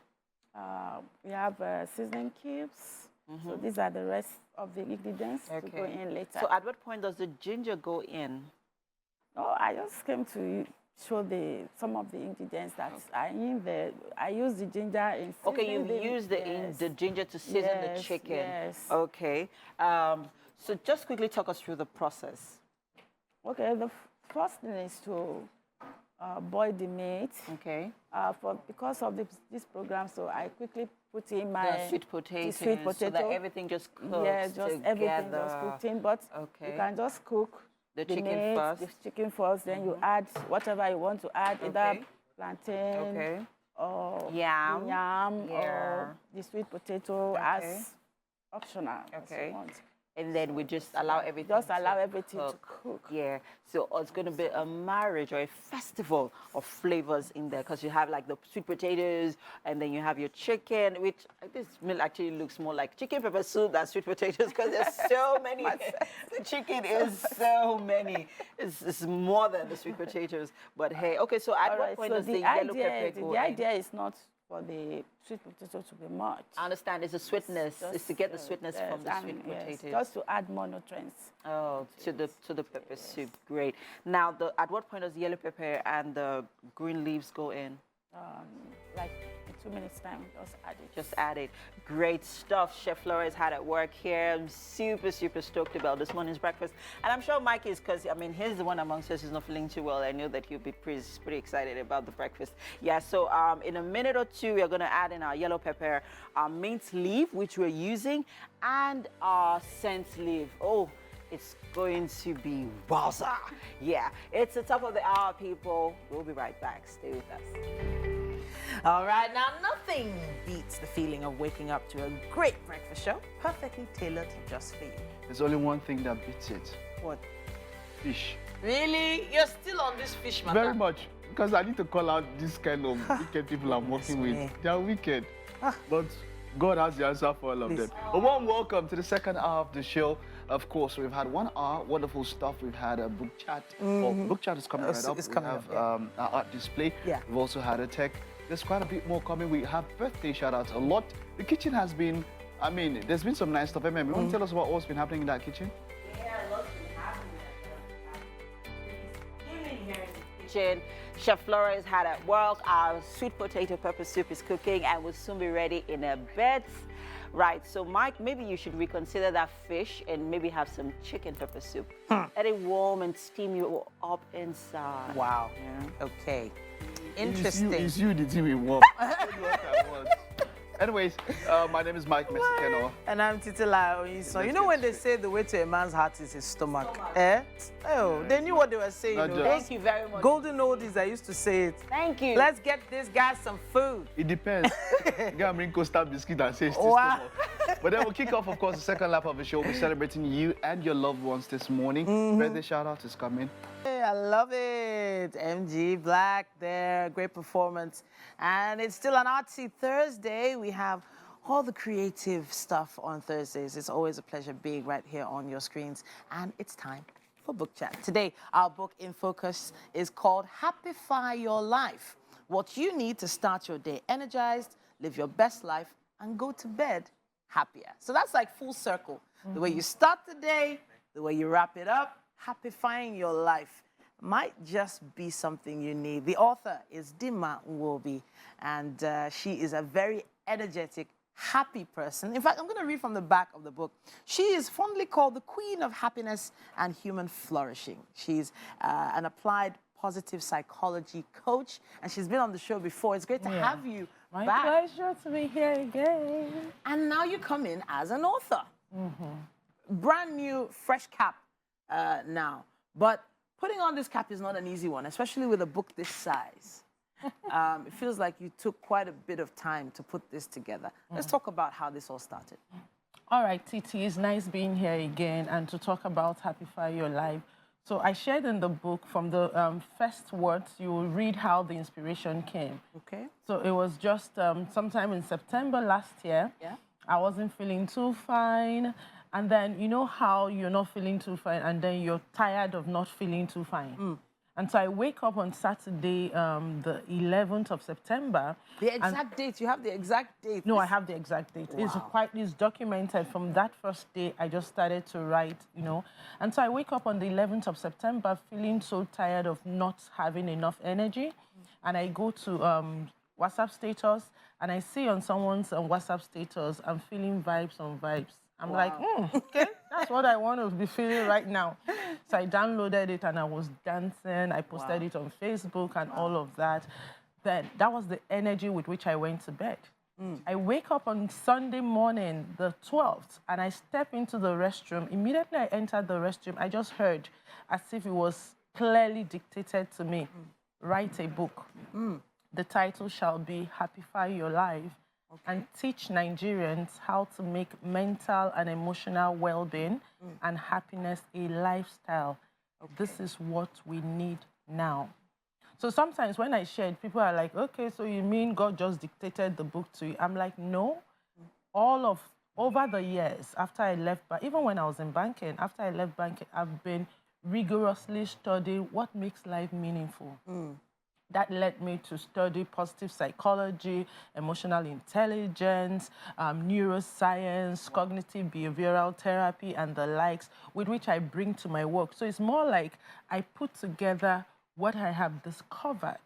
Speaker 9: We have seasoning cubes. So these are the rest of the ingredients to go in later.
Speaker 3: So at what point does the ginger go in?
Speaker 9: Oh, I just came to show some of the ingredients that are in there. I use the ginger in seasoning.
Speaker 3: Okay, you use the ginger to season the chicken.
Speaker 9: Yes.
Speaker 3: Okay. So just quickly talk us through the process.
Speaker 9: Okay, the first thing is to boil the meat.
Speaker 3: Okay.
Speaker 9: Because of this program, so I quickly put in my
Speaker 3: sweet potato,
Speaker 9: so
Speaker 3: that everything just cooks
Speaker 9: just everything just cooked in. But you can just cook
Speaker 3: the
Speaker 9: chicken first. Then you add whatever you want to add, either plantain or yam or the sweet potato as optional. As you want.
Speaker 3: And then we just allow everything
Speaker 9: to cook.
Speaker 3: Yeah. So it's going to be a marriage or a festival of flavors in there because you have like the sweet potatoes and then you have your chicken, which this meal actually looks more like chicken pepper soup than sweet potatoes because there's so many. The chicken is so many. It's more than the sweet potatoes. But hey, okay. So at what point does the yellow pepper go in?
Speaker 9: The idea is not for the sweet potato to be much.
Speaker 3: I understand. It's a sweetness. It's to get the sweetness from the sweet potatoes.
Speaker 9: Just to add more nutrients.
Speaker 3: Oh, to the pepper soup. Great. Now, at what point does the yellow pepper and the green leaves go in?
Speaker 9: Like in 2 minutes time, just add it.
Speaker 3: Just add it. Great stuff. Chef Flores had at work here. I'm super, super stoked about this morning's breakfast. And I'm sure Mike is, because, I mean, he's the one amongst us who's not feeling too well. I know that he'll be pretty excited about the breakfast. Yeah, so in a minute or two, we're going to add in our yellow pepper, our mint leaf, which we're using, and our scent leaf. Oh, it's going to be wowza. Yeah, it's the top of the hour, people. We'll be right back. Stay with us. All right, now nothing beats the feeling of waking up to a great breakfast show, perfectly tailored just for you.
Speaker 1: There's only one thing that beats it.
Speaker 3: What?
Speaker 1: Fish.
Speaker 2: Really? You're still on this fish matter?
Speaker 1: Very much, because I need to call out this kind of wicked people I'm working with. They are wicked, but God has the answer for all of them. A warm welcome to the second hour of the show. Of course, we've had 1 hour, wonderful stuff. We've had a book chat. Well, book chat is coming right up. We have our art display. We've also had a tech. There's quite a bit more coming. We have birthday shout-outs, a lot. The kitchen has been, I mean, there's been some nice stuff. You want to tell us about what's been happening in that kitchen?
Speaker 3: Yeah, lots been happening here in the kitchen. Chef Flores had at work. Our sweet potato pepper soup is cooking and will soon be ready in a bit. Right, so Mike, maybe you should reconsider that fish and maybe have some chicken pepper soup. Let it warm and steam you up inside.
Speaker 2: Wow. Yeah. Okay. Interesting.
Speaker 1: It's you the team in warm. Anyways, my name is Mike Mesikeno.
Speaker 2: And I'm Titila. So you know when they say the way to a man's heart is his stomach? Eh? Oh, they knew what they were saying.
Speaker 3: Thank you very much.
Speaker 2: Golden oldies, I used to say it.
Speaker 3: Thank you.
Speaker 2: Let's get this guy some food.
Speaker 1: It depends. Get bring Costa biscuit and say it's stomach. But then we'll kick off, of course, the second lap of the show. We're celebrating you and your loved ones this morning. Birthday shout out is coming.
Speaker 2: Hey, I love it. MG Black there, great performance. And it's still an artsy Thursday. We have all the creative stuff on Thursdays. It's always a pleasure being right here on your screens. And it's time for Book Chat. Today, our book in focus is called Happify Your Life. What you need to start your day energized, live your best life, and go to bed happier. So that's like full circle. The way you start the day, the way you wrap it up, happifying your life might just be something you need. The author is Dima Nwobi, and she is a very energetic, happy person. In fact, I'm going to read from the back of the book. She is fondly called the Queen of Happiness and Human Flourishing. She's an applied positive psychology coach, and she's been on the show before. It's great to have you
Speaker 12: My
Speaker 2: back.
Speaker 12: pleasure to be here again.
Speaker 2: And now you come in as an author. Brand new, fresh cap now. But putting on this cap is not an easy one, especially with a book this size. It feels like you took quite a bit of time to put this together. Let's talk about how this all started.
Speaker 12: All right, Titi, it's nice being here again and to talk about Happify Your Life. So I shared in the book from the first words, you will read how the inspiration came.
Speaker 2: Okay.
Speaker 12: So it was just sometime in September last year.
Speaker 2: Yeah.
Speaker 12: I wasn't feeling too fine. And then you know how you're not feeling too fine and then you're tired of not feeling too fine. And so I wake up on Saturday, the 11th of September.
Speaker 2: The exact date, you have the exact date.
Speaker 12: No, I have the exact date.
Speaker 2: Wow.
Speaker 12: It's documented from that first day. I just started to write, you know. And so I wake up on the 11th of September feeling so tired of not having enough energy. And I go to WhatsApp status and I see on someone's WhatsApp status, I'm feeling vibes on vibes. I'm like, okay, that's what I want to be feeling right now. So I downloaded it and I was dancing. I posted it on Facebook and all of that. Then that was the energy with which I went to bed. I wake up on Sunday morning, the 12th, and I step into the restroom. Immediately I entered the restroom, I just heard as if it was clearly dictated to me, write a book. The title shall be Happify Your Life. And teach Nigerians how to make mental and emotional well-being and happiness a lifestyle. This is what we need now. So sometimes when I shared, people are like, okay, so you mean God just dictated the book to you? I'm like, no. Over the years, after I left, but even when I was in banking, after I left banking, I've been rigorously studying what makes life meaningful. That led me to study positive psychology, emotional intelligence, neuroscience, cognitive behavioral therapy, and the likes, with which I bring to my work. So it's more like I put together what I have discovered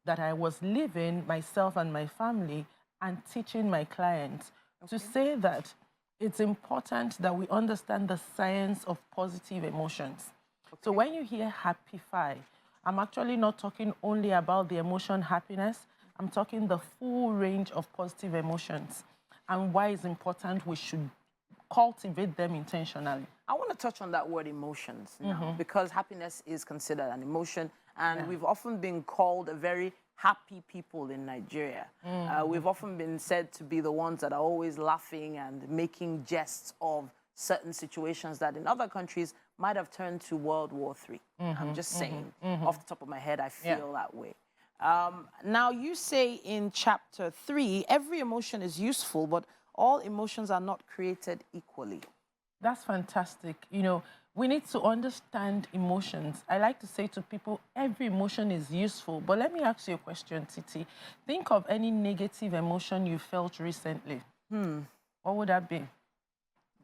Speaker 12: that I was living, myself and my family, and teaching my clients to say that it's important that we understand the science of positive emotions. So when you hear Happify, I'm actually not talking only about the emotion happiness. I'm talking the full range of positive emotions and why it's important we should cultivate them intentionally.
Speaker 2: I want to touch on that word emotions now, because happiness is considered an emotion, and we've often been called a very happy people in Nigeria. We've often been said to be the ones that are always laughing and making jests of certain situations that in other countries might have turned to World War III. I'm just saying, off the top of my head, I feel that way. Now, you say in chapter 3, every emotion is useful, but all emotions are not created equally.
Speaker 12: That's fantastic. You know, we need to understand emotions. I like to say to people, every emotion is useful. But let me ask you a question, Titi. Think of any negative emotion you felt recently. What would that be?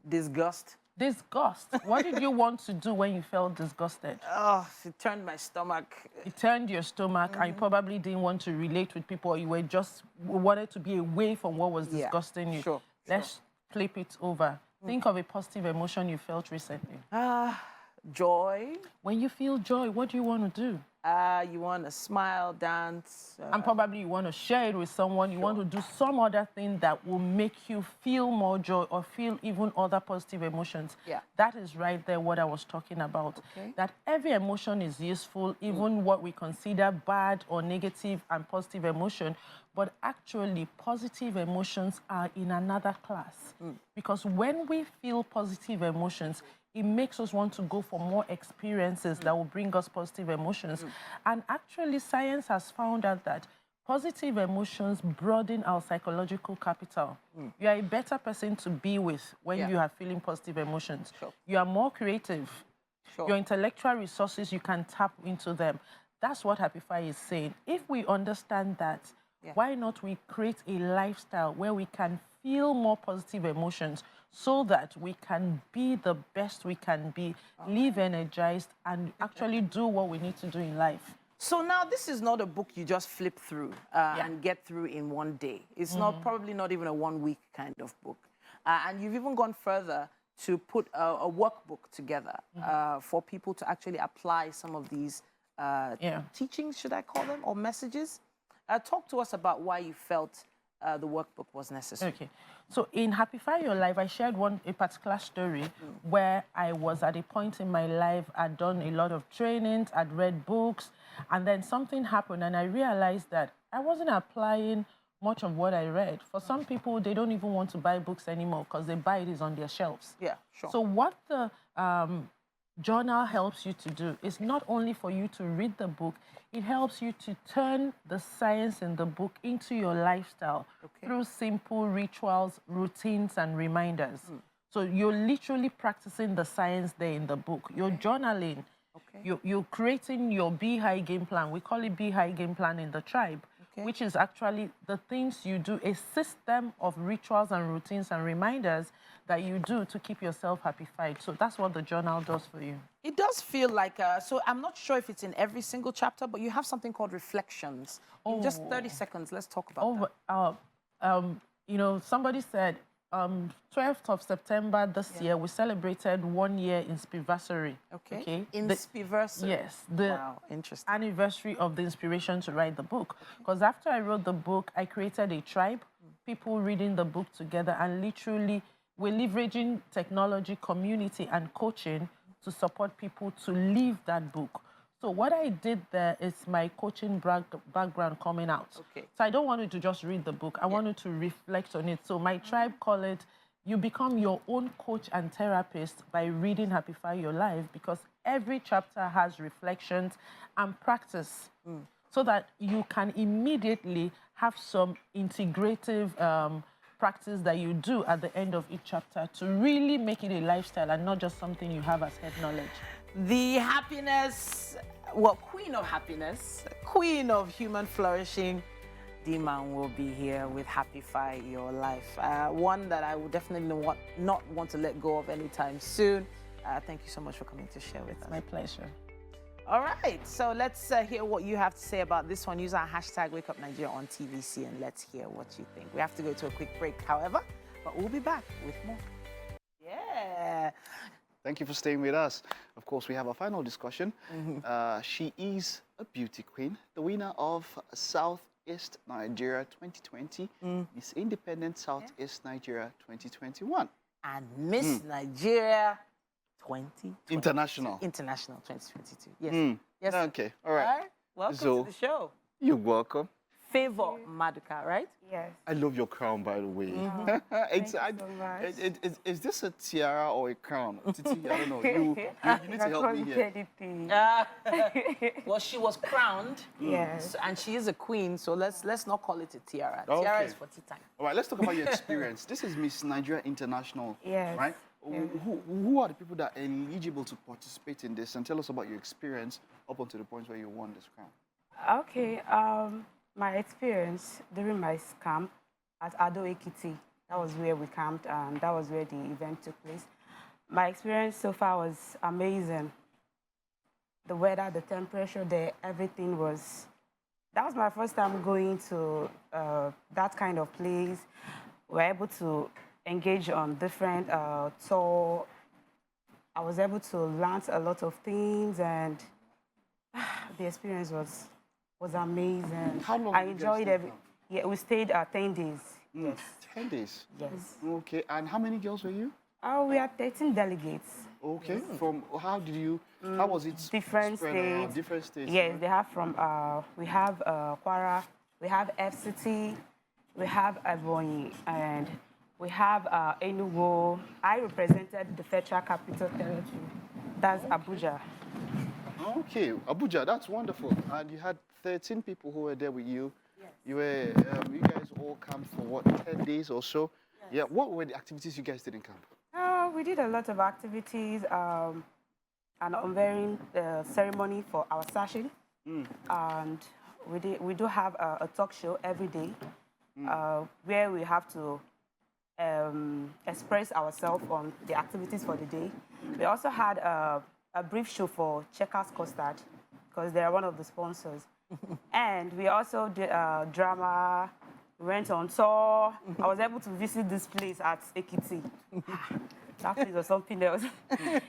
Speaker 2: Disgust.
Speaker 12: Disgust. What did you want to do when you felt disgusted?
Speaker 2: Oh, it turned my stomach.
Speaker 12: It turned your stomach, and you probably didn't want to relate with people. You were just wanted to be away from what was disgusting you. Let's flip it over. Think of a positive emotion you felt recently.
Speaker 2: Joy.
Speaker 12: When you feel joy, what do you want to do?
Speaker 2: You want to smile, dance.
Speaker 12: And probably you want to share it with someone. You want to do some other thing that will make you feel more joy or feel even other positive emotions. That is right there what I was talking about. That every emotion is useful, even what we consider bad or negative and positive emotion. But actually, positive emotions are in another class. Because when we feel positive emotions, it makes us want to go for more experiences that will bring us positive emotions. And actually, science has found out that positive emotions broaden our psychological capital. You are a better person to be with when you are feeling positive emotions. You are more creative. Your intellectual resources, you can tap into them. That's what Happify is saying. If we understand that, why not we create a lifestyle where we can feel more positive emotions so that we can be the best we can be, live energized, and actually do what we need to do in life.
Speaker 2: So now this is not a book you just flip through and get through in one day. It's probably not even a 1 week kind of book. And you've even gone further to put a workbook together for people to actually apply some of these teachings, should I call them, or messages. Talk to us about why you felt the workbook was necessary.
Speaker 12: Okay. So in Happify Your Life, I shared a particular story where I was at a point in my life, I'd done a lot of trainings, I'd read books, and then something happened and I realized that I wasn't applying much of what I read. For some people, they don't even want to buy books anymore because they buy it is on their shelves.
Speaker 2: Yeah, sure.
Speaker 12: So what the journal helps you to do is not only for you to read the book, it helps you to turn the science in the book into your lifestyle through simple rituals, routines, and reminders. So you're literally practicing the science there in the book. You're journaling. You're creating your Be High game plan. We call it Be High game plan in the tribe, which is actually the things you do, a system of rituals and routines and reminders that you do to keep yourself happy-fied. So that's what the journal does for you.
Speaker 2: It does feel like, so I'm not sure if it's in every single chapter, but you have something called reflections. In just 30 seconds, let's talk about that.
Speaker 12: You know, somebody said, 12th of September this year, we celebrated 1 year Inspiversary. Okay.
Speaker 2: Inspiversary.
Speaker 12: Yes. The anniversary of the inspiration to write the book. Because after I wrote the book, I created a tribe, people reading the book together, and literally we're leveraging technology, community, and coaching to support people to live that book. So what I did there is my coaching background coming out. So I don't want you to just read the book. I want you to reflect on it. So my tribe call it, you become your own coach and therapist by reading Happify Your Life, because every chapter has reflections and practice so that you can immediately have some integrative practice that you do at the end of each chapter to really make it a lifestyle and not just something you have as head knowledge.
Speaker 2: The happiness, well, queen of happiness, queen of human flourishing, D-Man will be here with Happify Your Life. One that I will definitely not want to let go of anytime soon. Thank you so much for coming to share with us.
Speaker 12: My pleasure.
Speaker 2: All right, so let's hear what you have to say about this one. Use our hashtag WakeUpNigeria on TVC and let's hear what you think. We have to go to a quick break, however, but we'll be back with more. Yeah.
Speaker 1: Thank you for staying with us. Of course, we have a final discussion. She is a beauty queen, the winner of Southeast Nigeria 2020, Miss Independent Southeast Nigeria 2021.
Speaker 2: And Miss Nigeria 2022.
Speaker 1: International
Speaker 2: 2022. Yes. Yes.
Speaker 1: Okay. All right.
Speaker 3: Welcome
Speaker 1: So,
Speaker 3: to the show.
Speaker 1: You're welcome.
Speaker 3: Favor Maduka, right?
Speaker 13: Yes.
Speaker 1: I love your crown, by the way.
Speaker 13: Thank you so much.
Speaker 1: Is this a tiara or a crown? Titi, I don't know. You need to help me here.
Speaker 2: Well, she was crowned.
Speaker 13: Yes.
Speaker 2: And she is a queen, so let's not call it a tiara.
Speaker 1: Okay.
Speaker 2: Tiara is for tea time.
Speaker 1: All right, let's talk about your experience. This is Miss Nigeria International,
Speaker 13: Yes.
Speaker 1: right?
Speaker 13: Yeah.
Speaker 1: Who are the people that are eligible to participate in this? And tell us about your experience up until the point where you won this crown.
Speaker 13: Okay. My experience during my camp at Ado Ekiti, that was where we camped, and that was where the event took place. My experience so far was amazing. The weather, the temperature there, everything was... That was my first time going to that kind of place. We were able to engage on different tour. I was able to learn a lot of things, and the experience was amazing.
Speaker 1: How long
Speaker 13: I
Speaker 1: did you guys
Speaker 13: enjoyed
Speaker 1: stay
Speaker 13: every. Yeah, we stayed 10 days. Yes.
Speaker 1: 10 days?
Speaker 13: Yes.
Speaker 1: Okay, and how many girls were you?
Speaker 13: We had 13 delegates.
Speaker 1: Okay, from how was it
Speaker 13: Different
Speaker 1: spread around?
Speaker 13: states.
Speaker 1: Different states?
Speaker 13: Yes,
Speaker 1: right?
Speaker 13: they have from, we have Kwara, we have FCT, we have Ebonyi, and we have Enugu. I represented the Federal Capital Territory. That's Abuja.
Speaker 1: Okay, Abuja, that's wonderful. And you had 13 people who were there with you. Yes. You guys all camped for what, 10 days or so? Yes. Yeah. What were the activities you guys did in camp?
Speaker 13: We did a lot of activities, an unveiling ceremony for our session, and we do have a talk show every day, where we have to express ourselves on the activities for the day. We also had a brief show for Checkers Custard, because they are one of the sponsors. And we also did drama, we went on tour. I was able to visit this place at Ekiti. That place was something else.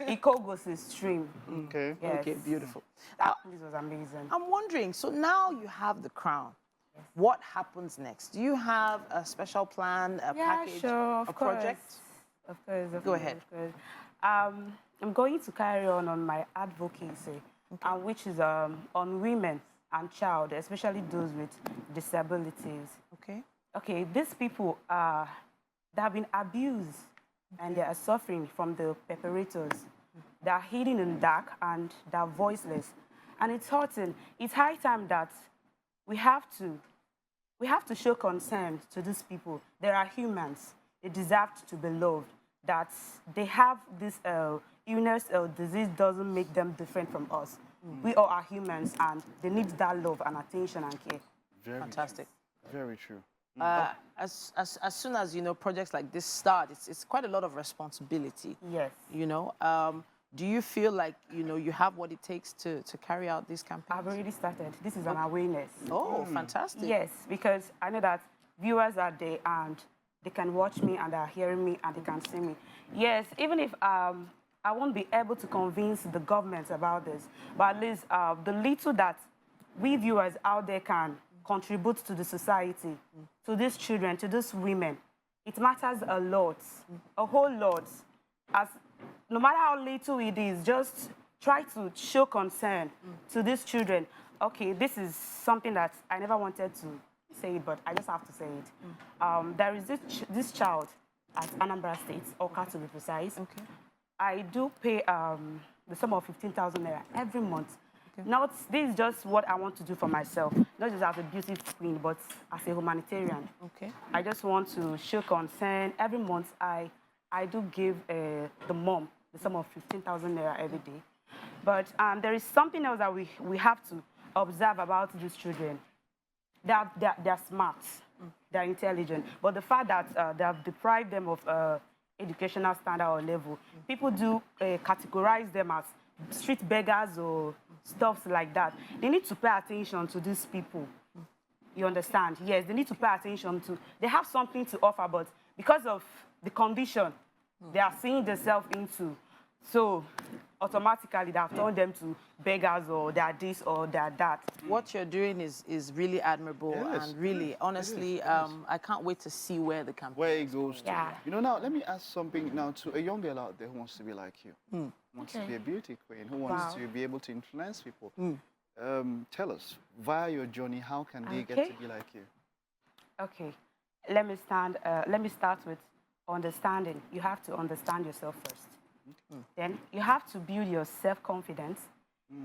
Speaker 13: Ikogos stream.
Speaker 1: Okay.
Speaker 13: Yes.
Speaker 2: Okay, beautiful.
Speaker 13: That place was amazing.
Speaker 2: I'm wondering, so now you have the crown. Yes. What happens next? Do you have a special plan, a package,
Speaker 13: sure,
Speaker 2: a project?
Speaker 13: Of course.
Speaker 2: Go ahead.
Speaker 13: Of course. I'm going to carry on my advocacy, which is on women and child, especially those with disabilities. Okay, these people they have been abused and they are suffering from the perpetrators. They're hidden in the dark and they're voiceless. And it's hurting. It's high time that we have to show concern to these people. They are humans. They deserve to be loved. That they have this illness or disease doesn't make them different from us. We all are humans, and they need that love and attention and care.
Speaker 1: Very
Speaker 2: fantastic.
Speaker 1: True. Very true.
Speaker 2: As soon as, you know, projects like this start, it's quite a lot of responsibility.
Speaker 13: Yes.
Speaker 2: You know, do you feel like, you know, you have what it takes to carry out these campaigns?
Speaker 13: I've already started. This is an awareness.
Speaker 2: Oh, fantastic.
Speaker 13: Yes, because I know that viewers are there and they can watch me and are hearing me and they can see me. Yes, even if I won't be able to convince the government about this, but at least the little that we viewers out there can contribute to the society, to these children, to these women, it matters a lot, a whole lot. As no matter how little it is, just try to show concern to these children. Okay, this is something that I never wanted to say it, but I just have to say it. There is this child at Anambra State, Oka to be precise. Okay. I do pay the sum of 15,000 naira every month. Okay. This is just what I want to do for myself, not just as a beauty queen, but as a humanitarian. Okay. I just want to show concern. Every month, I do give the mom the sum of 15,000 naira every day. But there is something else that we have to observe about these children. They're smart, they're intelligent, but the fact that they have deprived them of educational standard or level, people do categorize them as street beggars or stuff like that. They need to pay attention to these people. You understand? Yes, they need to pay attention to. They have something to offer, but because of the condition they are seeing themselves into, so automatically they have turned them to beggars or they are this or they are that.
Speaker 2: What you're doing is really admirable and really, honestly, I can't wait to see where the campaign
Speaker 1: where it goes to.
Speaker 2: Yeah.
Speaker 1: You know, now let me ask something now to a young girl out there who wants to be like you, who wants to be a beauty queen, who wants to be able to influence people. Tell us, via your journey, how can they get to be like you?
Speaker 13: Okay, let me start with understanding. You have to understand yourself first. Then you have to build your self-confidence.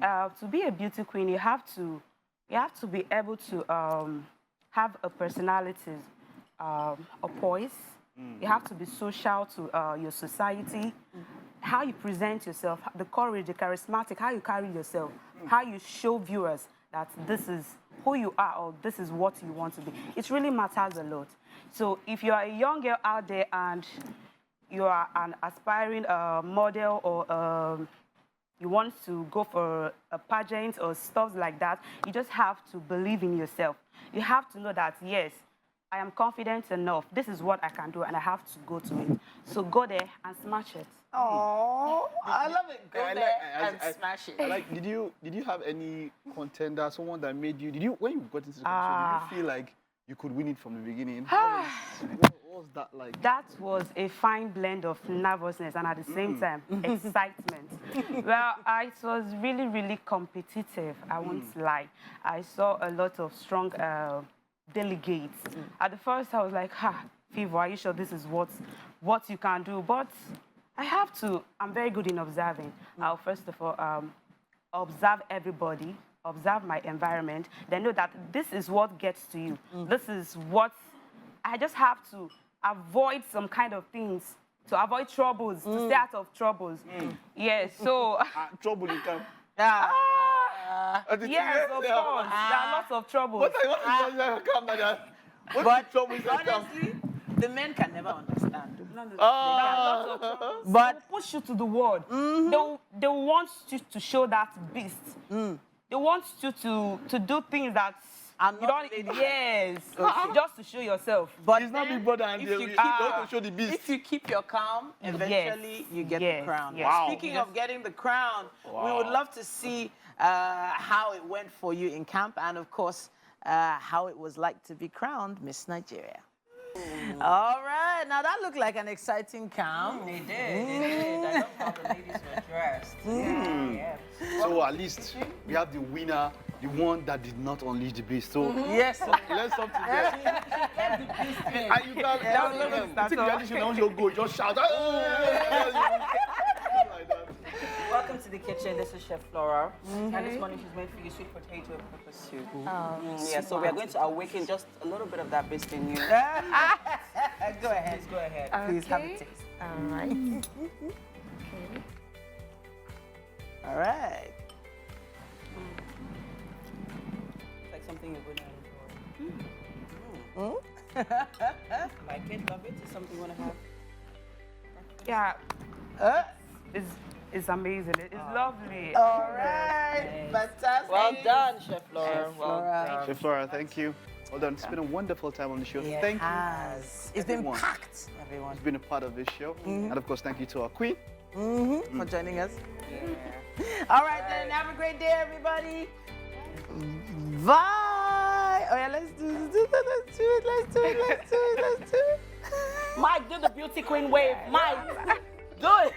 Speaker 13: To be a beauty queen, you have to be able to have a personality, a poise. You have to be social to your society. How you present yourself, the courage, the charismatic, how you carry yourself, how you show viewers that this is who you are or this is what you want to be. It really matters a lot. So if you are a young girl out there and you are an aspiring model or you want to go for a pageant or stuff like that, you just have to believe in yourself. You have to know that, yes, I am confident enough. This is what I can do, and I have to go to it. So go there and smash it.
Speaker 2: Oh, I love it. Go there and smash it.
Speaker 1: Like, did you have any contender, someone that made you? When you got into the competition, did you feel like you could win it from the beginning? What was that like?
Speaker 13: That was a fine blend of nervousness and at the same time, excitement. Well, it was really, really competitive, I won't lie. I saw a lot of strong delegates. At the first, I was like, Fivo, are you sure this is what you can do? But I'm very good in observing. I'll first of all observe everybody, observe my environment, then know that this is what gets to you. This is what I just have to avoid some kind of things, to avoid troubles, to stay out of troubles. Yes, so...
Speaker 1: trouble you come.
Speaker 13: Yes, of course. There are lots of troubles.
Speaker 1: What trouble is that?
Speaker 2: Honestly, the men can never understand.
Speaker 13: But push you to the word. They want you to show that beast. They want you to do things that you don't. Yes, just to show yourself.
Speaker 2: But
Speaker 1: it's not big brother and
Speaker 2: if
Speaker 1: they
Speaker 2: you
Speaker 1: want to show the beast.
Speaker 2: If you keep your calm, eventually you get the crown.
Speaker 13: Yes.
Speaker 2: Wow. Speaking of getting the crown, we would love to see how it went for you in camp, and of course, how it was like to be crowned Miss Nigeria. All right, now that looked like an exciting camp.
Speaker 14: They did. I love how the ladies were dressed. Yeah.
Speaker 1: So at least we have the winner, the one that did not unleash the beast. So
Speaker 2: yes,
Speaker 1: let's up to that. And you can, you go, just shout. Like that.
Speaker 3: to the kitchen. This is Chef Flora. And this morning she's made for you sweet potato and pepper soup. Yeah, so we're going to awaken just a little bit of that beast in you.
Speaker 2: Go ahead.
Speaker 3: Please go ahead.
Speaker 2: Please have a taste.
Speaker 9: All right.
Speaker 2: All right.
Speaker 3: It's like something you're going to enjoy. Like it, love it. It's something you want to have.
Speaker 13: Yeah. It's amazing. It's lovely.
Speaker 2: All right. Fantastic.
Speaker 3: Well done, Chef Flora.
Speaker 2: Chef Flora.
Speaker 1: Chef Flora, thank you. Well done. It's been a wonderful time on the show.
Speaker 2: Yeah,
Speaker 1: Thank you.
Speaker 2: It's been
Speaker 1: everyone.
Speaker 2: packed, everyone.
Speaker 1: It's been a part of this show. And of course, thank you to our queen.
Speaker 2: For joining us. All right, then. Have a great day, everybody. Bye. Oh, yeah, let's do it.
Speaker 3: Mike, do the beauty queen wave. Mike, do it.